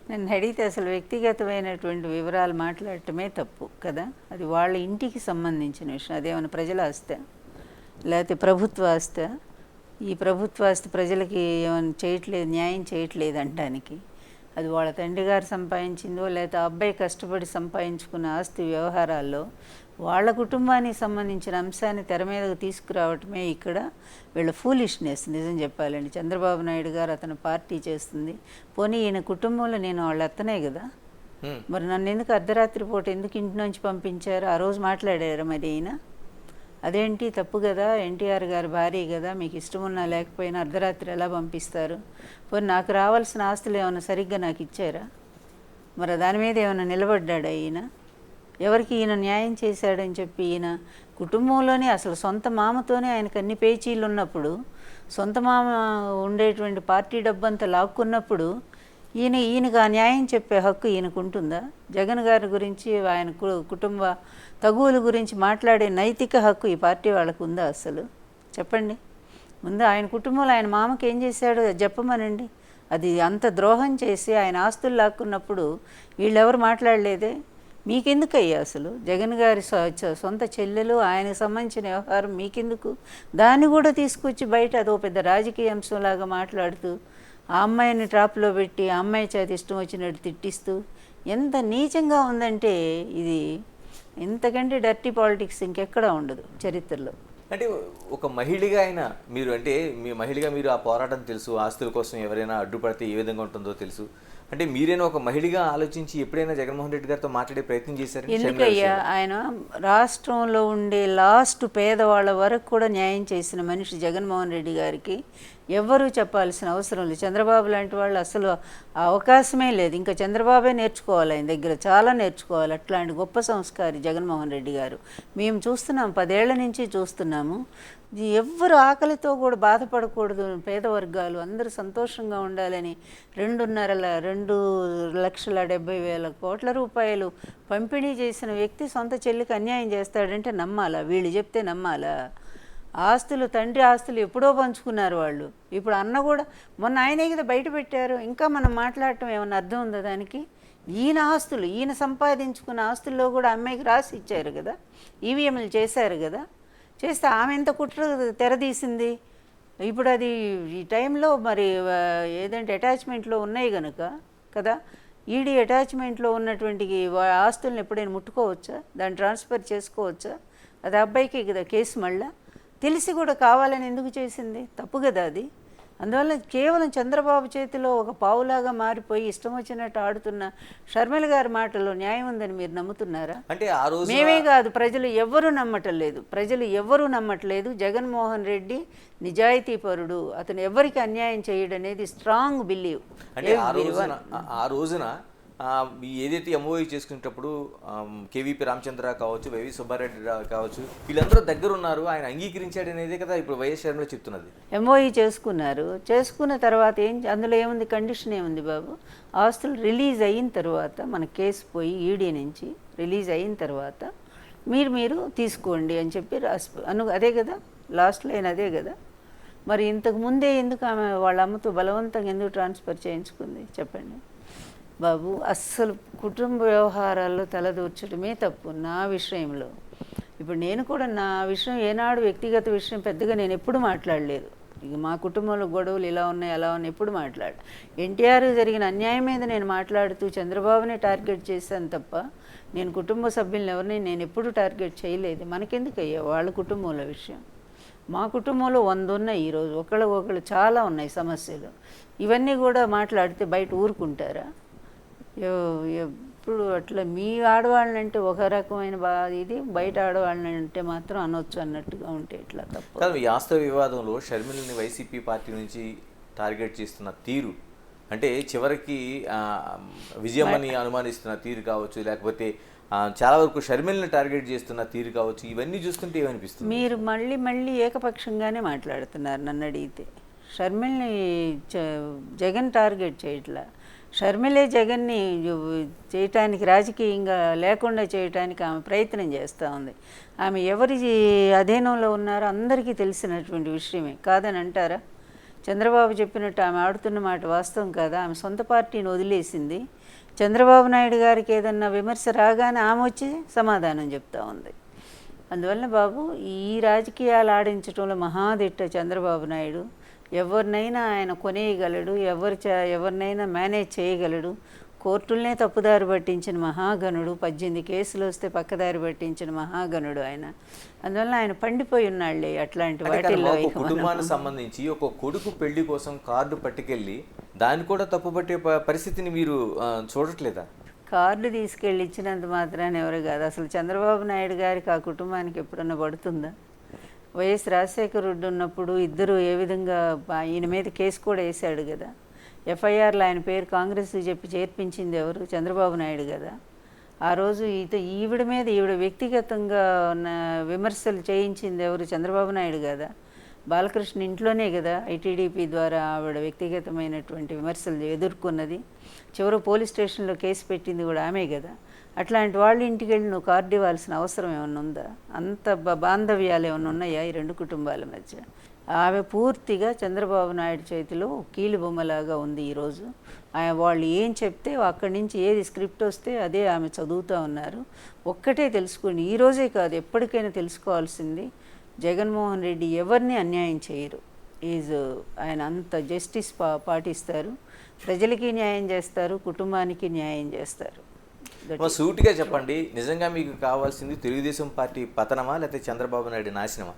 నన్ను అడిగితే అసలు వ్యక్తిగతమైనటువంటి వివరాలు మాట్లాడటమే తప్పు కదా. అది వాళ్ళ ఇంటికి సంబంధించిన విషయం. అదేమైనా ప్రజల ఆస్తి లేకపోతే ప్రభుత్వ ఆస్తి? ఈ ప్రభుత్వ ఆస్తి ప్రజలకి ఏమైనా చేయట్లేదు, న్యాయం చేయట్లేదు అంటానికి. అది వాళ్ళ తండ్రి గారు సంపాదించిందో లేకపోతే అబ్బాయి కష్టపడి సంపాదించుకున్న ఆస్తి వ్యవహారాల్లో వాళ్ళ కుటుంబానికి సంబంధించిన అంశాన్ని తెర మీదకు తీసుకురావటమే ఇక్కడ వీళ్ళ ఫూలిష్నెస్. నిజం చెప్పాలండి, చంద్రబాబు నాయుడు గారు అతను పార్టీ చేస్తుంది, పోనీ ఈయన కుటుంబంలో నేను వాళ్ళ అత్తనే కదా, మరి నన్ను ఎందుకు అర్ధరాత్రి పూట ఎందుకు ఇంటి నుంచి పంపించారు? ఆ రోజు మాట్లాడారు మరి ఈయన. అదేంటి తప్పు కదా, ఎన్టీఆర్ గారి భార్య కదా, మీకు ఇష్టం ఉన్నా లేకపోయినా అర్ధరాత్రి ఎలా పంపిస్తారు? పోనీ నాకు రావాల్సిన ఆస్తులు ఏమైనా సరిగ్గా నాకు ఇచ్చారా? మరి దాని మీద ఏమైనా నిలబడ్డాడా ఈయన? ఎవరికి ఈయన న్యాయం చేశాడని చెప్పి ఈయన కుటుంబంలోనే అసలు సొంత మామతోనే ఆయనకు అన్ని పేచీలు ఉన్నప్పుడు, సొంత మామ ఉండేటువంటి పార్టీ డబ్బంతా లాక్కున్నప్పుడు ఈయనకు ఆ న్యాయం చెప్పే హక్కు ఈయనకు ఉంటుందా? జగన్ గారి గురించి ఆయన కుటుంబ తగువుల గురించి మాట్లాడే నైతిక హక్కు ఈ పార్టీ వాళ్ళకు ఉందా అసలు? చెప్పండి. ముందు ఆయన కుటుంబంలో ఆయన మామకి ఏం చేశాడో చెప్పమనండి. అది అంత ద్రోహం చేసి ఆయన ఆస్తులు లాక్కున్నప్పుడు వీళ్ళెవరు మాట్లాడలేదే? మీకెందుకయ్యా అసలు? జగన్ గారి సొంత చెల్లెలు, ఆయనకు సంబంధించిన వ్యవహారం మీకెందుకు? దాన్ని కూడా తీసుకొచ్చి బయట అదో పెద్ద రాజకీయ అంశంలాగా మాట్లాడుతూ ఆ అమ్మాయిని ట్రాప్లో పెట్టి ఆ అమ్మాయి చేత ఇష్టం వచ్చినట్టు తిట్టిస్తూ ఎంత నీచంగా ఉందంటే ఇది ఇంతకంటే డర్టీ పాలిటిక్స్ ఇంకెక్కడా ఉండదు చరిత్రలో. అంటే ఒక మహిళగా అయినా మీరు, అంటే మీ మహిళగా మీరు ఆ పోరాటం తెలుసు, ఆస్తుల కోసం ఎవరైనా అడ్డుపడితే ఏ విధంగా ఉంటుందో తెలుసు. అంటే మీరైనా ఒక మహిళగా ఆలోచించి ఎప్పుడైనా జగన్మోహన్ రెడ్డి గారితో మాట్లాడే ప్రయత్నం చేశారు? ఎందుకయ్యా, ఆయన రాష్ట్రంలో ఉండే లాస్ట్ పేదవాళ్ళ వరకు కూడా న్యాయం చేసిన మనిషి జగన్మోహన్ రెడ్డి గారికి ఎవ్వరూ చెప్పాల్సిన అవసరం లేదు. చంద్రబాబు లాంటి వాళ్ళు అసలు ఆ అవకాశమే లేదు. ఇంకా చంద్రబాబే నేర్చుకోవాలి, ఆయన దగ్గర చాలా నేర్చుకోవాలి. అట్లాంటి గొప్ప సంస్కారి జగన్మోహన్ రెడ్డి గారు. మేము చూస్తున్నాం, 10 ఏళ్ల నుంచి చూస్తున్నాము. ఎవ్వరు ఆకలితో కూడా బాధపడకూడదు, పేద వర్గాలు అందరూ సంతోషంగా ఉండాలని 2,70,000 కోట్ల రూపాయలు పంపిణీ చేసిన వ్యక్తి సొంత చెల్లికి అన్యాయం చేస్తాడంటే నమ్మాలా? వీళ్ళు చెప్తే నమ్మాలా? ఆస్తులు, తండ్రి ఆస్తులు ఎప్పుడో పంచుకున్నారు వాళ్ళు. ఇప్పుడు అన్న కూడా మొన్న ఆయనే కదా బయట పెట్టారు. ఇంకా మనం మాట్లాడటం ఏమన్నా అర్థం ఉందా దానికి? ఈయన ఆస్తులు, ఈయన సంపాదించుకున్న ఆస్తుల్లో కూడా అమ్మాయికి రాసి ఇచ్చారు కదా, ఈవీఎంలు చేశారు కదా. చేస్తే ఆమె ఎంత కుట్ర తెరదీసింది. ఇప్పుడు అది ఈ టైంలో మరి ఏదంటే అటాచ్మెంట్లో ఉన్నాయి కనుక కదా, ఈడీ అటాచ్మెంట్లో ఉన్నటువంటి ఆస్తులను ఎప్పుడైనా ముట్టుకోవచ్చా, దాన్ని ట్రాన్స్ఫర్ చేసుకోవచ్చా? అది అబ్బాయికి కదా కేసు. మళ్ళా తెలిసి కూడా కావాలని ఎందుకు చేసింది? తప్పు కదా అది. అందువల్ల కేవలం చంద్రబాబు చేతిలో ఒక పావులాగా మారిపోయి ఇష్టం వచ్చినట్టు ఆడుతున్న షర్మిల గారి మాటలో న్యాయం ఉందని మీరు నమ్ముతున్నారా? అంటే ఆ రోజు మేమే కాదు, ప్రజలు ఎవ్వరూ నమ్మటం లేదు. ప్రజలు ఎవ్వరూ నమ్మట్లేదు. జగన్మోహన్ రెడ్డి నిజాయితీపరుడు, అతను ఎవరికి అన్యాయం చేయడనేది స్ట్రాంగ్ బిలీవ్. అంటే ఆ రోజున ఏదైతే ఎంఓయూ చేసుకునేటప్పుడు కేవీపీ రామచంద్ర కావచ్చు, వైవి సుబ్బారెడ్డి కావచ్చు, వీళ్ళందరూ దగ్గర ఉన్నారు, ఆయన అంగీకరించాడు అనేది కదా ఇప్పుడు వైఎస్ షర్మిల చెప్తున్నది. ఎంఓయూ చేసుకున్నారు. చేసుకున్న తర్వాత అందులో ఏముంది, కండిషన్ ఏముంది బాబు? ఆస్తులు రిలీజ్ అయిన తర్వాత, మన కేసు పోయి ఈడీ నుంచి రిలీజ్ అయిన తర్వాత మీరు తీసుకోండి అని చెప్పి అదే కదా లాస్ట్ లైన్, అదే కదా. మరి ఇంతకు ముందే ఎందుకు ఆమె వాళ్ళ అమ్మతో బలవంతంగా ఎందుకు ట్రాన్స్ఫర్ చేయించుకుంది చెప్పండి బాబు. అస్సలు కుటుంబ వ్యవహారాల్లో తలదూర్చడమే తప్పు నా విషయంలో. ఇప్పుడు నేను కూడా నా విషయం ఏనాడు వ్యక్తిగత విషయం పెద్దగా నేను ఎప్పుడు మాట్లాడలేదు. ఇక మా కుటుంబంలో గొడవలు ఇలా ఉన్నాయి అలా ఉన్నాయి ఎప్పుడు మాట్లాడు. ఎన్టీఆర్ జరిగిన అన్యాయం మీద నేను మాట్లాడుతూ చంద్రబాబుని టార్గెట్ చేశాను తప్ప నేను కుటుంబ సభ్యులను ఎవరిని నేను ఎప్పుడు టార్గెట్ చేయలేదు. మనకెందుకయ్యా వాళ్ళ కుటుంబంలో విషయం? మా కుటుంబంలో 100 ఉన్నాయి ఈరోజు, ఒకళ్ళు చాలా ఉన్నాయి సమస్యలు. ఇవన్నీ కూడా మాట్లాడితే బయట ఊరుకుంటారా? ఎప్పుడు అట్లా మీ ఆడవాళ్ళని అంటే ఒక రకమైన ఇది, బయట ఆడవాళ్ళని అంటే మాత్రం అనొచ్చు అన్నట్టుగా ఉంటే ఇట్లా తప్పు కాదు. ఈ ఆస్తి వివాదంలో షర్మిలని వైసీపీ పార్టీ నుంచి టార్గెట్ చేస్తున్న తీరు, అంటే చివరికి విజయమ్మని అనుమానిస్తున్న తీరు కావచ్చు, లేకపోతే చాలా వరకు షర్మిలని టార్గెట్ చేస్తున్న తీరు కావచ్చు, ఇవన్నీ చూస్తుంటే ఏమనిపిస్తుంది? మీరు మళ్ళీ ఏకపక్షంగానే మాట్లాడుతున్నారు. నన్ను అడిగితే షర్మిల్ని జగన్ టార్గెట్ చేయట్లా. షర్మిలే జగన్ని చేయటానికి, రాజకీయంగా లేకుండా చేయటానికి ఆమె ప్రయత్నం చేస్తూ ఉంది. ఆమె ఎవరి అధీనంలో ఉన్నారో అందరికీ తెలిసినటువంటి విషయమే, కాదని అంటారా? చంద్రబాబు చెప్పినట్టు ఆమె ఆడుతున్న మాట వాస్తవం కాదా? ఆమె సొంత పార్టీని వదిలేసింది. చంద్రబాబు నాయుడు గారికి ఏదన్నా విమర్శ రాగానే ఆమె వచ్చి సమాధానం చెప్తా ఉంది. అందువల్ల బాబు, ఈ రాజకీయాలు ఆడించడంలో మహాదిట్ట చంద్రబాబు నాయుడు. ఎవరినైనా ఆయన కొనేయగలడు, ఎవరినైనా మేనేజ్ చేయగలడు. కోర్టులనే తప్పుదారి పట్టించిన మహాగణుడు, 18 కేసులు వస్తే పక్కదారి పట్టించిన మహాగణుడు ఆయన. అందువల్ల ఆయన పండిపోయి ఉన్నాళ్ళే అట్లాంటి వాటిల్లో. కుటుంబానికి సంబంధించి ఒక కొడుకు పెళ్లి కోసం కార్డు పట్టుకెళ్ళి దాన్ని కూడా తప్పుపట్టే పరిస్థితిని మీరు చూడట్లేదా? కార్డు తీసుకెళ్ళి ఇచ్చినంత మాత్రాన్ని ఎవరు కాదు. అసలు చంద్రబాబు నాయుడు గారికి ఆ కుటుంబానికి ఎప్పుడన్నా పడుతుందా? వైఎస్ రాజశేఖర రెడ్డి ఉన్నప్పుడు ఇద్దరు ఏ విధంగా ఈయన మీద కేసు కూడా వేశాడు కదా. ఎఫ్ఐఆర్లో ఆయన పేరు కాంగ్రెస్ చెప్పి చేర్పించింది ఎవరు? చంద్రబాబు నాయుడు కదా. ఆ రోజు ఈవిడ మీద వ్యక్తిగతంగా విమర్శలు చేయించింది ఎవరు? చంద్రబాబు నాయుడు కదా. బాలకృష్ణ ఇంట్లోనే కదా ఐటీడీపీ ద్వారా ఆవిడ వ్యక్తిగతమైనటువంటి విమర్శలు ఎదుర్కొన్నది. చివరి పోలీస్ స్టేషన్లో కేసు పెట్టింది కూడా ఆమె కదా. అట్లాంటి వాళ్ళ ఇంటికి వెళ్ళి నువ్వు కార్డు ఇవ్వాల్సిన అవసరం ఏమన్నా ఉందా? అంత బాంధవ్యాలు ఏమన్నా ఉన్నాయా ఈ రెండు కుటుంబాల మధ్య? ఆమె పూర్తిగా చంద్రబాబు నాయుడు చేతిలో కీలు బొమ్మలాగా ఉంది ఈరోజు. వాళ్ళు ఏం చెప్తే అక్కడి నుంచి ఏది స్క్రిప్ట్ వస్తే అదే ఆమె చదువుతూ ఉన్నారు. ఒక్కటే తెలుసుకోండి, ఈరోజే కాదు ఎప్పటికైనా తెలుసుకోవాల్సింది, జగన్మోహన్ రెడ్డి ఎవరిని అన్యాయం చేయరు. ఆయన అంత జస్టిస్ పాటిస్తారు, ప్రజలకి న్యాయం చేస్తారు, కుటుంబానికి న్యాయం చేస్తారు. సూటిగా చెప్పండి, నిజంగా మీకు కావాల్సింది తెలుగుదేశం పార్టీ పతనమా లేకపోతే చంద్రబాబు నాయుడు నాశనమా?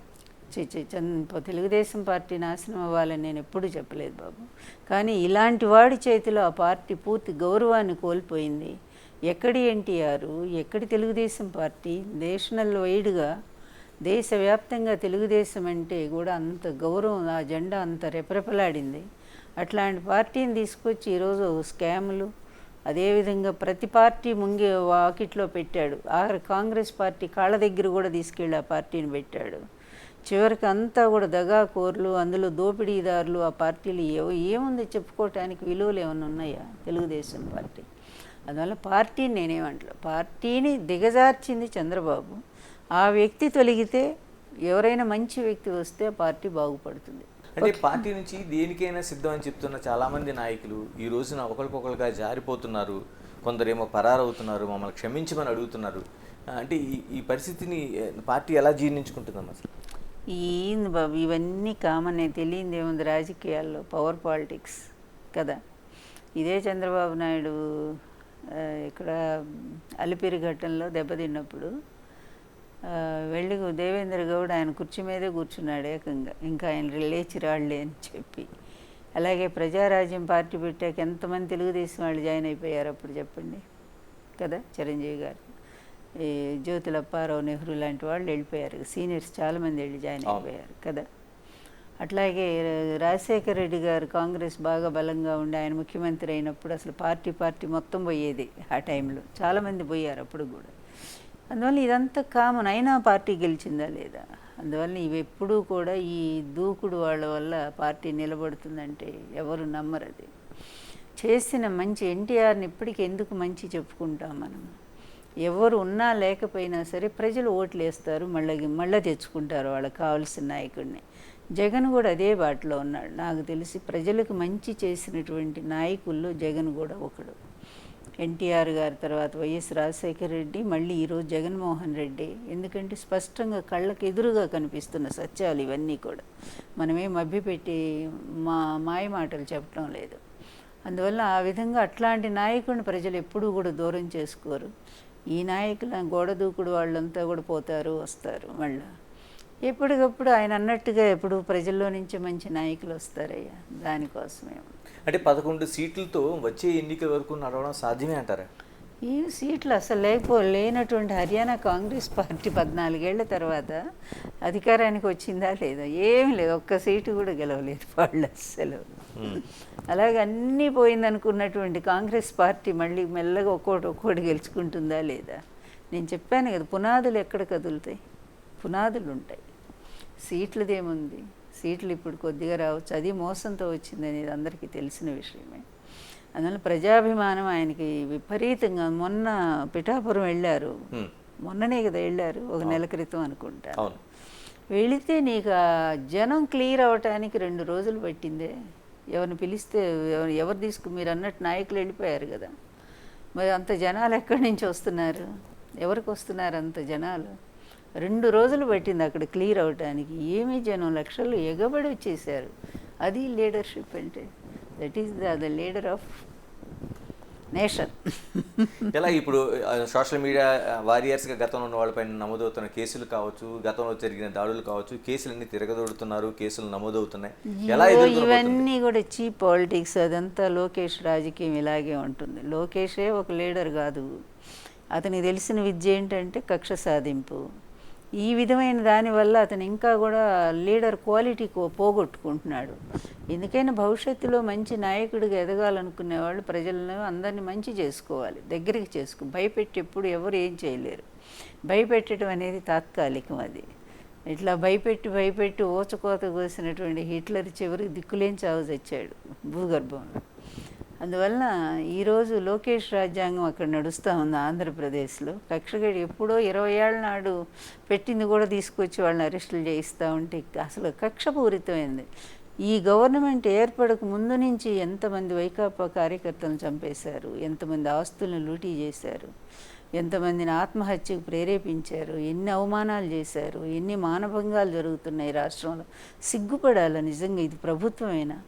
తెలుగుదేశం పార్టీ నాశనం అవ్వాలని నేను ఎప్పుడూ చెప్పలేదు బాబు. కానీ ఇలాంటి వాడి చేతిలో ఆ పార్టీ పూర్తి గౌరవాన్ని కోల్పోయింది. ఎక్కడి ఎన్టీఆర్, ఎక్కడి తెలుగుదేశం పార్టీ? నేషనల్ వైడ్గా దేశవ్యాప్తంగా తెలుగుదేశం అంటే కూడా అంత గౌరవం, ఆ జెండా అంత రెపరెపలాడింది. అట్లాంటి పార్టీని తీసుకొచ్చి ఈరోజు స్కాములు, అదేవిధంగా ప్రతి పార్టీ వాకిట్లో పెట్టాడు. కాంగ్రెస్ పార్టీ కాళ్ళ దగ్గర కూడా తీసుకెళ్ళి ఆ పార్టీని పెట్టాడు. చివరికి అంతా కూడా దగాకోర్లు, అందులో దోపిడీదారులు. ఆ పార్టీలు ఏముంది చెప్పుకోవటానికి? విలువలు ఏమైనా ఉన్నాయా తెలుగుదేశం పార్టీ? అందువల్ల పార్టీని నేనేమంటా, పార్టీని దిగజార్చింది చంద్రబాబు. ఆ వ్యక్తి తొలగితే ఎవరైనా మంచి వ్యక్తి వస్తే ఆ పార్టీ బాగుపడుతుంది. అంటే పార్టీ నుంచి దేనికైనా సిద్ధం అని చెప్తున్న చాలామంది నాయకులు ఈ రోజున ఒకరికొకరుగా జారిపోతున్నారు. కొందరేమో పరారవుతున్నారు, మమ్మల్ని క్షమించమని అడుగుతున్నారు. అంటే ఈ పరిస్థితిని పార్టీ ఎలా జీర్ణించుకుంటుందమ్మా అసలు? ఏంది బాబు ఇవన్నీ కామన్, తెలియంది ఏముంది రాజకీయాల్లో, పవర్ పాలిటిక్స్ కదా. ఇదే చంద్రబాబు నాయుడు ఇక్కడ అలిపిరి ఘట్టంలో దెబ్బతిన్నప్పుడు వెళ్ళి దేవేంద్ర గౌడ్ ఆయన కుర్చీ మీదే కూర్చున్నాడు ఏకంగా, ఇంకా ఆయన లేచి రాళ్లే అని చెప్పి. అలాగే ప్రజారాజ్యం పార్టీ పెట్టాక ఎంతమంది తెలుగుదేశం వాళ్ళు జాయిన్ అయిపోయారు అప్పుడు చెప్పండి కదా. చిరంజీవి గారు, ఈ జ్యోతుల అప్పారావు, నెహ్రూ లాంటి వాళ్ళు వెళ్ళిపోయారు, సీనియర్స్ చాలామంది వెళ్ళి జాయిన్ అయిపోయారు కదా. అట్లాగే రాజశేఖర రెడ్డి గారు కాంగ్రెస్ బాగా బలంగా ఉండి ఆయన ముఖ్యమంత్రి అయినప్పుడు అసలు పార్టీ మొత్తం పోయేది ఆ టైంలో, చాలామంది పోయారు అప్పుడు కూడా. అందువల్ల ఇదంతా కామన్. అయినా పార్టీ గెలిచిందా లేదా? అందువల్ల ఇవి ఎప్పుడూ కూడా ఈ దూకుడు వాళ్ళ వల్ల పార్టీ నిలబడుతుందంటే ఎవరు నమ్మరు. అది చేసిన మంచి ఎన్టీఆర్ని ఇప్పటికి ఎందుకు మంచి చెప్పుకుంటాం మనం? ఎవరు ఉన్నా లేకపోయినా సరే ప్రజలు ఓట్లు వేస్తారు, మళ్ళీ తెచ్చుకుంటారు వాళ్ళకి కావాల్సిన నాయకుడిని. జగన్ కూడా అదే బాటలో ఉన్నాడు. నాకు తెలిసి ప్రజలకు మంచి చేసినటువంటి నాయకుల్లో జగన్ కూడా ఒకడు. ఎన్టీఆర్ గారి తర్వాత వైఎస్ రాజశేఖర రెడ్డి, మళ్ళీ ఈరోజు జగన్మోహన్ రెడ్డి. ఎందుకంటే స్పష్టంగా కళ్ళకు ఎదురుగా కనిపిస్తున్న సత్యాలు ఇవన్నీ కూడా, మనమే మభ్యపెట్టి మాయ మాటలు చెప్పడం లేదు. అందువల్ల ఆ విధంగా అట్లాంటి నాయకుడిని ప్రజలు ఎప్పుడూ కూడా దూరం చేసుకోరు. ఈ నాయకుల గోడ దూకుడు వాళ్ళంతా కూడా పోతారు వస్తారు. మళ్ళీ ఎప్పటికప్పుడు ఆయన అన్నట్టుగా ఎప్పుడు ప్రజల్లో నుంచి మంచి నాయకులు వస్తారయ్యా, దానికోసమే. అంటే 11 సీట్లతో వచ్చే ఎన్నికల వరకు నడవడం సాధ్యమే అంటారా? ఈ సీట్లు అసలు లేనటువంటి హర్యానా కాంగ్రెస్ పార్టీ 14 ఏళ్ల తర్వాత అధికారానికి వచ్చిందా లేదా? ఏమీ లేదు, ఒక్క సీటు కూడా గెలవలేదు వాళ్ళు అస్సలు. అలాగే అన్నీ పోయిందనుకున్నటువంటి కాంగ్రెస్ పార్టీ మళ్ళీ మెల్లగా ఒక్కోటి గెలుచుకుంటుందా లేదా? నేను చెప్పాను కదా, పునాదులు ఎక్కడ కదులుతాయి? పునాదులు ఉంటాయి, సీట్లదేముంది? సీట్లు ఇప్పుడు కొద్దిగా రావచ్చు, అది మోసంతో వచ్చింది అనేది అందరికీ తెలిసిన విషయమే. అందువల్ల ప్రజాభిమానం ఆయనకి విపరీతంగా. మొన్న పిఠాపురం వెళ్ళారు, మొన్ననే కదా వెళ్ళారు, ఒక నెల క్రితం అనుకుంటా. వెళితే నీకు ఆ జనం క్లియర్ అవ్వటానికి 2 రోజులు పట్టిందే. ఎవరిని పిలిస్తే ఎవరు మీరు అన్నట్టు నాయకులు వెళ్ళిపోయారు కదా, మరి అంత జనాలు ఎక్కడి నుంచి వస్తున్నారు? ఎవరికి వస్తున్నారు అంత జనాలు? 2 రోజులు పట్టింది అక్కడ క్లియర్ అవటానికి. ఏమీ జనం లక్షలు ఎగబడి వచ్చేసారు. అది లీడర్షిప్ అంటే. That is the leader of nation. ఎలా ఇప్పుడు సోషల్ మీడియా వారియర్స్గా గతంలో ఉన్న వాళ్ళపైన నమోదవుతున్న కేసులు కావచ్చు, గతంలో జరిగిన దాడులు కావచ్చు, కేసులన్నీ తిరగదొడుతున్నారు, కేసులు నమోదవుతున్నాయి. ఎలా ఇవన్నీ కూడా చీప్ పాలిటిక్స్. అదంతా లోకేష్ రాజకీయం ఇలాగే ఉంటుంది. లోకేషే ఒక లీడర్ కాదు. అతనికి తెలిసిన విద్య ఏంటంటే కక్ష సాధింపు. ఈ విధమైన దానివల్ల అతను ఇంకా కూడా లీడర్ క్వాలిటీ పోగొట్టుకుంటున్నాడు. ఎందుకైనా భవిష్యత్తులో మంచి నాయకుడిగా ఎదగాలనుకునే వాళ్ళు ప్రజలను అందరినీ మంచి చేసుకోవాలి, దగ్గరికి భయపెట్టి ఎప్పుడు ఎవరు ఏం చేయలేరు. భయపెట్టడం అనేది తాత్కాలికం. అది ఇట్లా భయపెట్టి ఊచకోత కోసినటువంటి హిట్లర్ చివరికి దిక్కులేని చావు తెచ్చాడు భూగర్భంలో. అందువలన ఈరోజు లోకేష్ రాజ్యాంగం అక్కడ నడుస్తూ ఉంది ఆంధ్రప్రదేశ్లో. కక్షగడి ఎప్పుడో 20 ఏళ్ల నాడు పెట్టింది కూడా తీసుకొచ్చి వాళ్ళని అరెస్టులు చేయిస్తూ ఉంటే అసలు కక్షపూరితమైంది. ఈ గవర్నమెంట్ ఏర్పడక ముందు నుంచి ఎంతమంది వైకాపా కార్యకర్తలను చంపేశారు, ఎంతమంది ఆస్తులను లూటీ చేశారు, ఎంతమందిని ఆత్మహత్యకు ప్రేరేపించారు, ఎన్ని అవమానాలు చేశారు, ఎన్ని మానభంగాలు జరుగుతున్నాయి రాష్ట్రంలో. సిగ్గుపడాలి నిజంగా. ఇది ప్రభుత్వమేనా?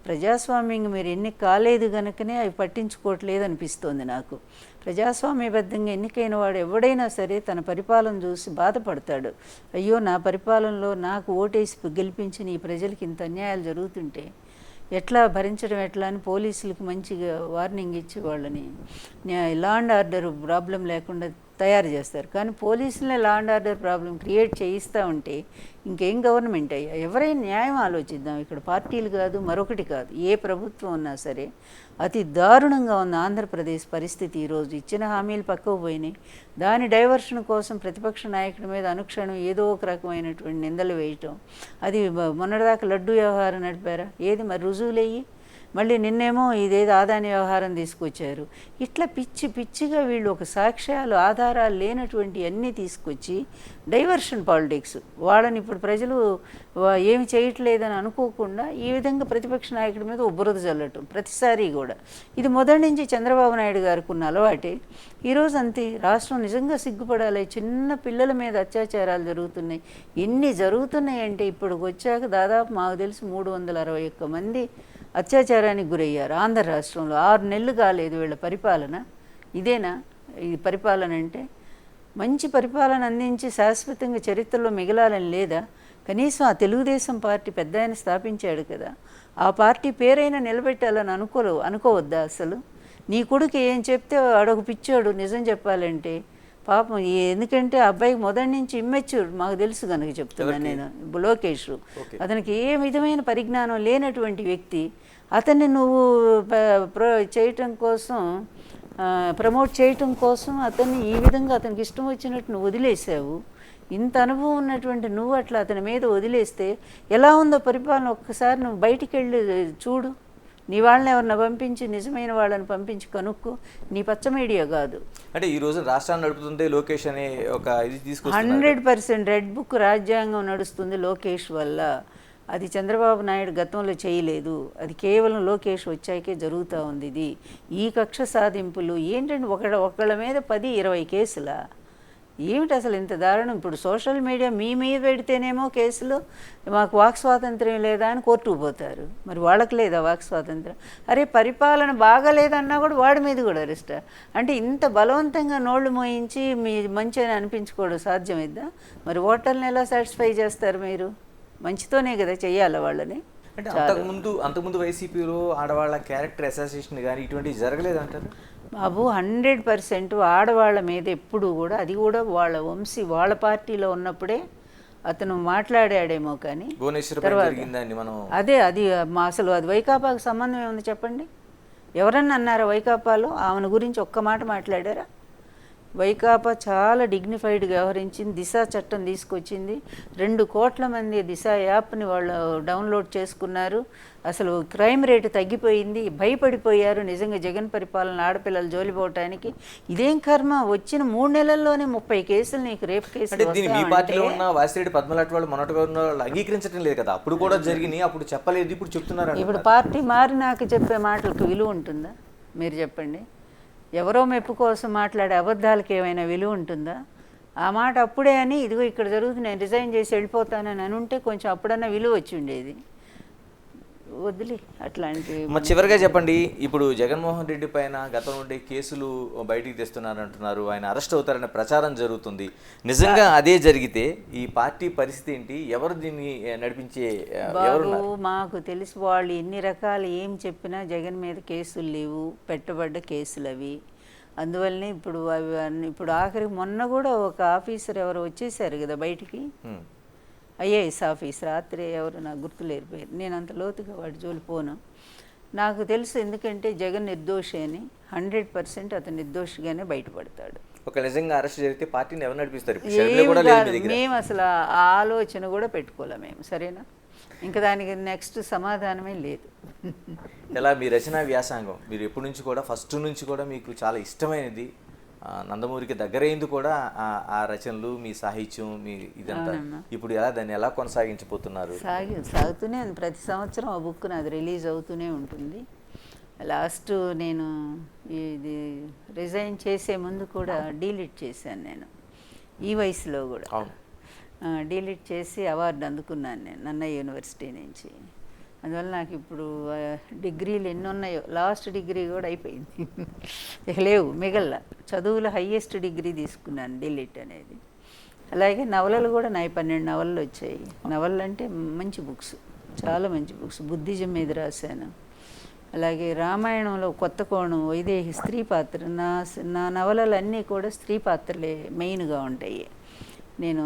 ప్రజాస్వామ్యంగా మీరు ఎన్ని కాలేదు కనుకనే అవి పట్టించుకోవట్లేదు అనిపిస్తోంది నాకు. ప్రజాస్వామ్యబద్ధంగా ఎన్నికైన వాడు ఎవడైనా సరే తన పరిపాలన చూసి బాధపడతాడు. అయ్యో, నా పరిపాలనలో నాకు ఓటేసి గెలిపించిన ఈ ప్రజలకి ఇంత అన్యాయాలు జరుగుతుంటే ఎట్లా భరించడం ఎట్లా అని పోలీసులకు మంచిగా వార్నింగ్ ఇచ్చి వాళ్ళని లా అండ్ ఆర్డర్ ప్రాబ్లం లేకుండా తయారు చేస్తారు. కానీ పోలీసులనే law and order problem create చేయిస్తూ ఉంటే ఇంకేం గవర్నమెంట్ అయ్యా? ఎవరైనా న్యాయం ఆలోచిద్దాం. ఇక్కడ పార్టీలు కాదు, మరొకటి కాదు, ఏ ప్రభుత్వం ఉన్నా సరే అతి దారుణంగా ఉంది ఆంధ్రప్రదేశ్ పరిస్థితి. ఈరోజు ఇచ్చిన హామీలు పక్కకు పోయినాయి. దాని డైవర్షన్ కోసం ప్రతిపక్ష నాయకుడి మీద అనుక్షణం ఏదో ఒక రకమైనటువంటి నిందలు వేయటం. అది మొన్నటిదాకా లడ్డు వ్యవహారం నడిపారా? ఏది మరి రుజువులయ్యి? మళ్ళీ నిన్నేమో ఇదేదో ఆదాని వ్యవహారం తీసుకొచ్చారు. ఇట్లా పిచ్చి పిచ్చిగా వీళ్ళు ఒక సాక్ష్యాలు ఆధారాలు లేనటువంటి అన్నీ తీసుకొచ్చి డైవర్షన్ పాలిటిక్స్. వాళ్ళని ఇప్పుడు ప్రజలు ఏమి చేయట్లేదని అనుకోకుండా ఈ విధంగా ప్రతిపక్ష నాయకుడి మీద బురద చల్లటం ప్రతిసారి కూడా. ఇది మొదటి నుంచి చంద్రబాబు నాయుడు గారికి ఉన్న అలవాటే. ఈరోజు అంతే, రాష్ట్రం నిజంగా సిగ్గుపడాలి. చిన్న పిల్లల మీద అత్యాచారాలు జరుగుతున్నాయి. ఎన్ని జరుగుతున్నాయంటే ఇప్పుడు వచ్చాక దాదాపు మాకు తెలిసి 361 మంది అత్యాచారానికి గురయ్యారు ఆంధ్ర రాష్ట్రంలో. 6 నెలలు కాలేదు వీళ్ళ పరిపాలన. ఇదేనా ఈ పరిపాలన అంటే? మంచి పరిపాలన అందించి శాశ్వతంగా చరిత్రలో మిగలాలని లేదా? కనీసం ఆ తెలుగుదేశం పార్టీ పెద్ద ఆయన స్థాపించాడు కదా, ఆ పార్టీ పేరైనా నిలబెట్టాలని అనుకోవద్దా అసలు? నీ కొడుకు ఏం చెప్తే ఆడొక పిచ్చాడు నిజం చెప్పాలంటే. పాపం ఎందుకంటే ఆ అబ్బాయికి మొదటి నుంచి ఇమ్మెచ్యూర్ మాకు తెలుసు కనుక చెప్తున్నాను నేను. లోకేష్ అతనికి ఏ విధమైన పరిజ్ఞానం లేనటువంటి వ్యక్తి. అతన్ని నువ్వు చేయటం కోసం, ప్రమోట్ చేయటం కోసం అతన్ని ఈ విధంగా అతనికి ఇష్టం వచ్చినట్టు నువ్వు వదిలేసావు. ఇంత అనుభవం ఉన్నటువంటి నువ్వు అట్లా అతని మీద వదిలేస్తే ఎలా ఉందో పరిపాలన ఒక్కసారి నువ్వు బయటికి వెళ్ళి చూడు. నీ వాళ్ళని ఎవరిని పంపించి, నిజమైన వాళ్ళని పంపించి కనుక్కో. నీ పచ్చ మీడియా కాదు. అంటే ఈ రోజు రాష్ట్రాన్ని నడుపుతుంటే లోకేష్ అనే ఒక ఇది తీసుకొస్తున్నారు. 100% రెడ్ బుక్ రాజ్యాంగం నడుస్తుంది లోకేష్ వల్ల. అది చంద్రబాబు నాయుడు గతంలో చేయలేదు. అది కేవలం లోకేష్ వచ్చాకే జరుగుతూ ఉంది. ఇది ఈ కక్ష సాధింపులు ఏంటంటే ఒకళ్ళ మీద 10-20 కేసులా? ఏమిటి అసలు ఇంత దారుణం? ఇప్పుడు సోషల్ మీడియా మీ మీద పెడితేనేమో కేసులు, మాకు వాక్ స్వాతంత్ర్యం లేదా అని కోర్టుకు పోతారు. మరి వాళ్ళకి లేదా వాక్ స్వాతంత్ర్యం? అరే పరిపాలన బాగాలేదన్నా కూడా వాడి మీద కూడా అరెస్ట్. అంటే ఇంత బలవంతంగా నోళ్లు మోయించి మీ మంచి అని అనిపించుకోవడం సాధ్యమైద్దా? మరి ఓటర్లను ఎలా సాటిస్ఫై చేస్తారు మీరు? మంచితోనే కదా చెయ్యాలి వాళ్ళని. అంటే అంతకుముందు వైసీపీలో ఆడవాళ్ళ క్యారెక్టర్ అసోసియేషన్ కానీ ఇటువంటివి జరగలేదంటారు బాబు? 100% ఆడవాళ్ళ మీద ఎప్పుడు కూడా, అది కూడా వాళ్ళ వంశీ వాళ్ళ పార్టీలో ఉన్నప్పుడే అతను మాట్లాడాడేమో కానీ అదే అది అసలు అది వైకాపాకు సంబంధం ఏముంది చెప్పండి? ఎవరన్నా అన్నారా వైకాపాలో ఆమెను గురించి ఒక్క మాట మాట్లాడారా? వైకాపా చాలా డిగ్నిఫైడ్గా వ్యవహరించింది. దిశ చట్టం తీసుకొచ్చింది. 2 కోట్ల మంది దిశ యాప్ని వాళ్ళు డౌన్లోడ్ చేసుకున్నారు. అసలు క్రైమ్ రేటు తగ్గిపోయింది. భయపడిపోయారు నిజంగా జగన్ పరిపాలన ఆడపిల్లలు జోలిపోవటానికి. ఇదేం కర్మ? వచ్చిన 3 నెలల్లోనే 30 కేసులు నీకు రేపు కేసులు. అంగీకరించడం లేదు కదా, అప్పుడు కూడా జరిగినాయి, అప్పుడు చెప్పలేదు, ఇప్పుడు చెప్తున్నారు. ఇప్పుడు పార్టీ మారి నాకు చెప్పే మాటలకు విలువ ఉంటుందా? మీరు చెప్పండి. ఎవరో మెప్పు కోసం మాట్లాడే అబద్ధాలకు ఏమైనా విలువ ఉంటుందా? ఆ మాట అప్పుడే అని ఇదిగో ఇక్కడ జరుగుతుంది నేను రిజైన్ చేసి వెళ్ళిపోతానని అని ఉంటే కొంచెం అప్పుడన్నా విలువ వచ్చి ఉండేది. వదిలి అట్లాంటి. చివరిగా చెప్పండి, ఇప్పుడు జగన్మోహన్ రెడ్డి పైన గతం నుండి కేసులు బయటికి తెస్తున్నారంటున్నారు, ఆయన అరెస్ట్ అవుతారనే ప్రచారం జరుగుతుంది. నిజంగా అదే జరిగితే ఈ పార్టీ పరిస్థితి ఏంటి? ఎవరు దీన్ని నడిపించే? మాకు తెలిసి వాళ్ళు ఎన్ని రకాలు ఏం చెప్పినా జగన్ మీద కేసులు లేవు, పెట్టబడ్డ కేసులు అవి. అందువల్లనే ఇప్పుడు ఆఖరికి మొన్న కూడా ఒక ఆఫీసర్ ఎవరు వచ్చేసారు కదా బయటికి, ఐఏఎస్ ఆఫీసర్. రాత్రి ఎవరు నాకు గుర్తులేరు పేరు. నేను అంత లోతుగా వాడి జోలి పోను. నాకు తెలుసు ఎందుకంటే జగన్ నిర్దోషి అని. 100% అతను నిర్దోషిగానే బయటపడతాడు. ఒక నిజంగా అరెస్ట్ జరిగితే పార్టీని ఎవరు నడిపిస్తారు? మేము అసలు ఆ ఆలోచన కూడా పెట్టుకోలే మేము. సరేనా? ఇంకా దానికి నెక్స్ట్ సమాధానమే లేదు. ఎలా మీ రచనా వ్యాసంగం మీరు ఎప్పటి నుంచి కూడా ఫస్ట్ నుంచి కూడా మీకు చాలా ఇష్టమైనది, నందమూరికి దగ్గరైంది కూడా ఆ రచనలు, మీ సాహిత్యం, మీ ఇదంతా. ఇప్పుడు దాన్ని ఎలా కొనసాగించబోతున్నారు? సాగుతూనే ఉంది. ప్రతి సంవత్సరం ఆ బుక్ నాది రిలీజ్ అవుతూనే ఉంటుంది. లాస్ట్ నేను ఇది రిజైన్ చేసే ముందు కూడా డీలిట్ చేశాను నేను. ఈ వయసులో కూడా డీలిట్ చేసి అవార్డు అందుకున్నాను నేను నన్నయ్య యూనివర్సిటీ నుంచి. అందువల్ల నాకు ఇప్పుడు డిగ్రీలు ఎన్ని ఉన్నాయో, లాస్ట్ డిగ్రీ కూడా అయిపోయింది, లేవు మిగల్లా. చదువులో హయ్యెస్ట్ డిగ్రీ తీసుకున్నాను డిలీట్ అనేది. అలాగే నవలలు కూడా నా 12 నవలలు వచ్చాయి. నవలలు అంటే మంచి బుక్స్, చాలా మంచి బుక్స్. బుద్ధిజం మీద రాశాను. అలాగే రామాయణంలో కొత్త కోణం, వైదేహి స్త్రీ పాత్ర. నా నవలలన్నీ కూడా స్త్రీ పాత్రలే మెయిన్గా ఉంటాయి. నేను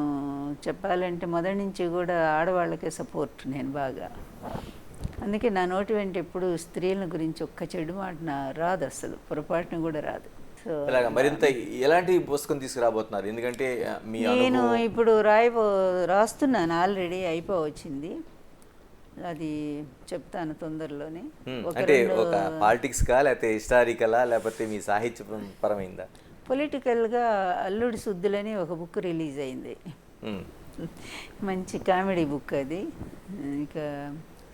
చెప్పాలంటే మొదటి నుంచి కూడా ఆడవాళ్ళకే సపోర్ట్ నేను బాగా. అందుకే నా నోటి వెంట ఎప్పుడు స్త్రీల గురించి ఒక్క చెడు మాట రాదు, అసలు పొరపాటున కూడా రాదు. సో మరింత ఎలాంటి పుస్తకం తీసుకురాబోతున్నారు? ఎందుకంటే నేను ఇప్పుడు రాస్తున్నాను, ఆల్రెడీ అయిపోవచ్చింది. అది చెప్తాను తొందరలోనే. అంటే ఒక పాలిటిక్స్కా లేకపోతే హిస్టారికలా లేకపోతే మీ సాహిత్య పరమైందా? పొలిటికల్గా అల్లుడి సుద్దులని ఒక బుక్ రిలీజ్ అయింది. మంచి కామెడీ బుక్ అది, ఇంకా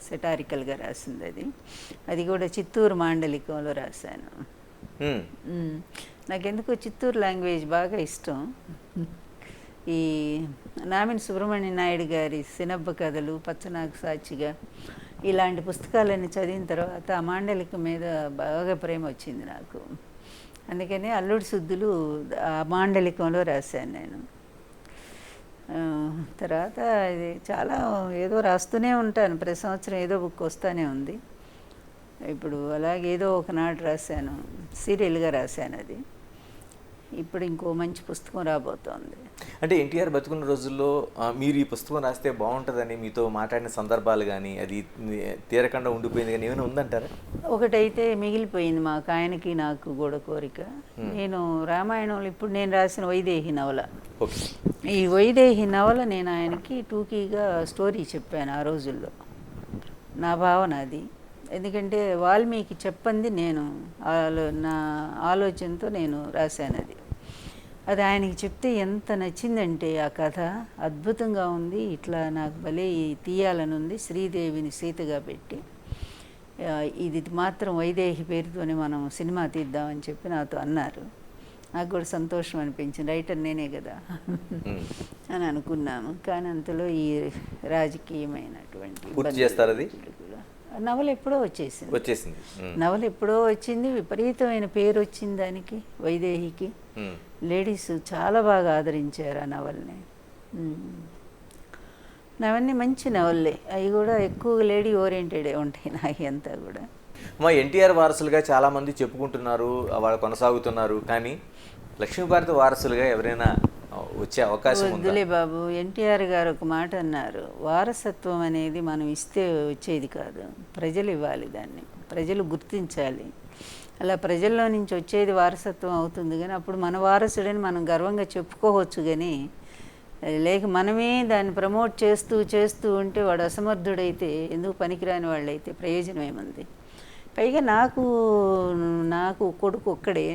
సెటారికల్గా రాసింది అది. అది కూడా చిత్తూరు మాండలికంలో రాశాను. నాకెందుకో చిత్తూరు లాంగ్వేజ్ బాగా ఇష్టం. ఈ నామిని సుబ్రహ్మణ్య నాయుడు గారి సినబ్బ కథలు, పచ్చనాకు సాక్షిగా ఇలాంటి పుస్తకాలన్నీ చదివిన తర్వాత ఆ మాండలికం మీద బాగా ప్రేమ వచ్చింది నాకు. అందుకని అల్లుడి సుద్దులు ఆ మాండలికంలో రాశాను నేను. తర్వాత ఇది చాలా ఏదో రాస్తూనే ఉంటాను, ప్రతి సంవత్సరం ఏదో బుక్ వస్తూనే ఉంది. ఇప్పుడు అలాగే ఏదో ఒకనాడు రాశాను, సీరియల్గా రాశాను అది. ఇప్పుడు ఇంకో మంచి పుస్తకం రాబోతోంది. అంటే ఎన్టీఆర్ బతుకున్న రోజుల్లో మీరు ఈ పుస్తకం రాస్తే బాగుంటుందని మీతో మాట్లాడిన సందర్భాలు కానీ, అది తీరకుండా ఉండిపోయింది కానీ ఏమైనా ఉందంటారా? ఒకటైతే మిగిలిపోయింది మాకు, ఆయనకి నాకు కూడా కోరిక. నేను రామాయణంలో ఇప్పుడు నేను రాసిన వైదేహి నవల, ఈ వైదేహి నవల నేను ఆయనకి టూకీగా స్టోరీ చెప్పాను ఆ రోజుల్లో. నా భావన అది. ఎందుకంటే వాల్మీకి చెప్పంది నేను నా ఆలోచనతో నేను రాశాను అది. అది ఆయనకి చెప్తే ఎంత నచ్చిందంటే ఆ కథ అద్భుతంగా ఉంది, ఇట్లా నాకు భలే తీయాలని ఉంది, శ్రీదేవిని సీతగా పెట్టి ఇది మాత్రం వైదేహి పేరుతోనే మనం సినిమా తీద్దామని చెప్పి నాతో అన్నారు. నాకు కూడా సంతోషం అనిపించింది, రైటర్ నేనే కదా అని అనుకున్నాము. కానీ అంతలో ఈ రాజకీయమైనటువంటి నవల ఎప్పుడో వచ్చేసింది. నవల ఎప్పుడో వచ్చింది, విపరీతమైన పేరు వచ్చింది దానికి, వైదేహికి. లేడీస్ చాలా బాగా ఆదరించారు ఆ నవల్ని. అవన్నీ మంచి నవల్లే, అవి కూడా ఎక్కువ లేడీ ఓరియంటెడే ఉంటాయి నాకు అంతా కూడా. మా ఎన్టీఆర్ వారసులుగా చాలామంది చెప్పుకుంటున్నారు, వాళ్ళు కొనసాగుతున్నారు, కానీ లక్ష్మీభారతి వారసులుగా ఎవరైనా వచ్చే అవకాశం ఉందా? వద్దులే బాబు, ఎన్టీఆర్ గారు ఒక మాట అన్నారు, వారసత్వం అనేది మనం ఇస్తే వచ్చేది కాదు, ప్రజలు ఇవ్వాలి, దాన్ని ప్రజలు గుర్తించాలి. అలా ప్రజల్లో నుంచి వచ్చేది వారసత్వం అవుతుంది. కానీ అప్పుడు మన వారసుడని మనం గర్వంగా చెప్పుకోవచ్చు. కానీ లేక మనమే దాన్ని ప్రమోట్ చేస్తూ ఉంటే వాడు అసమర్థుడైతే, ఎందుకు పనికిరాని వాళ్ళైతే ప్రయోజనం ఏముంది? పైగా నాకు కొడుకు ఒక్కడే,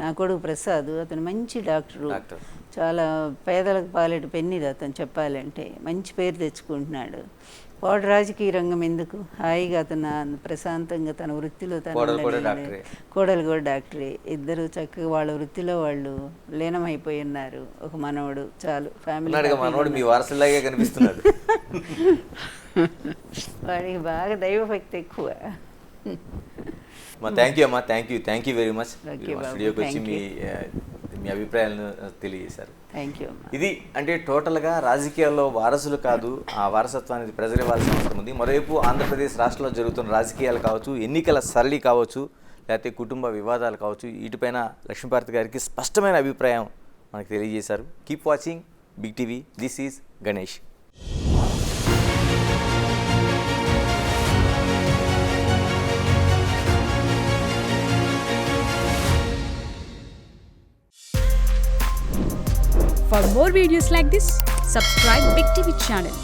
నా కొడుకు ప్రసాద్, అతను మంచి డాక్టరు, చాలా పేదలకు పాలేటి పెన్నిది అతను చెప్పాలంటే, మంచి పేరు తెచ్చుకుంటున్నాడు. వాడు రాజకీయ రంగం ఎందుకు, హాయిగా అతను ప్రశాంతంగా తన వృత్తిలో కోడలు కూడా డాక్టరే, ఇద్దరు చక్కగా వాళ్ళ వృత్తిలో వాళ్ళు లీనమైపోయి ఉన్నారు. ఒక మనవడు చాలు, ఫ్యామిలీ కనిపిస్తున్నాడు. వాడికి బాగా దైవభక్తి ఎక్కువ. థ్యాంక్ యూ అమ్మా, థ్యాంక్ యూ వెరీ మచ్. స్టూడియోకి వచ్చి మీ అభిప్రాయాలను తెలియజేశారు. Thank you. ఇది అంటే టోటల్గా రాజకీయాల్లో వారసులు కాదు, ఆ వారసత్వాన్ని ప్రజలు ఇవ్వాల్సిన అవసరం ఉంది. మరోవైపు ఆంధ్రప్రదేశ్ రాష్ట్రంలో జరుగుతున్న రాజకీయాలు కావచ్చు, ఎన్నికల సరళి కావచ్చు, లేకపోతే కుటుంబ వివాదాలు కావచ్చు, వీటిపైన లక్ష్మీభారతి గారికి స్పష్టమైన అభిప్రాయం మనకు తెలియజేశారు. Keep watching big TV. This is Ganesh. For more videos like this, subscribe Big TV channel.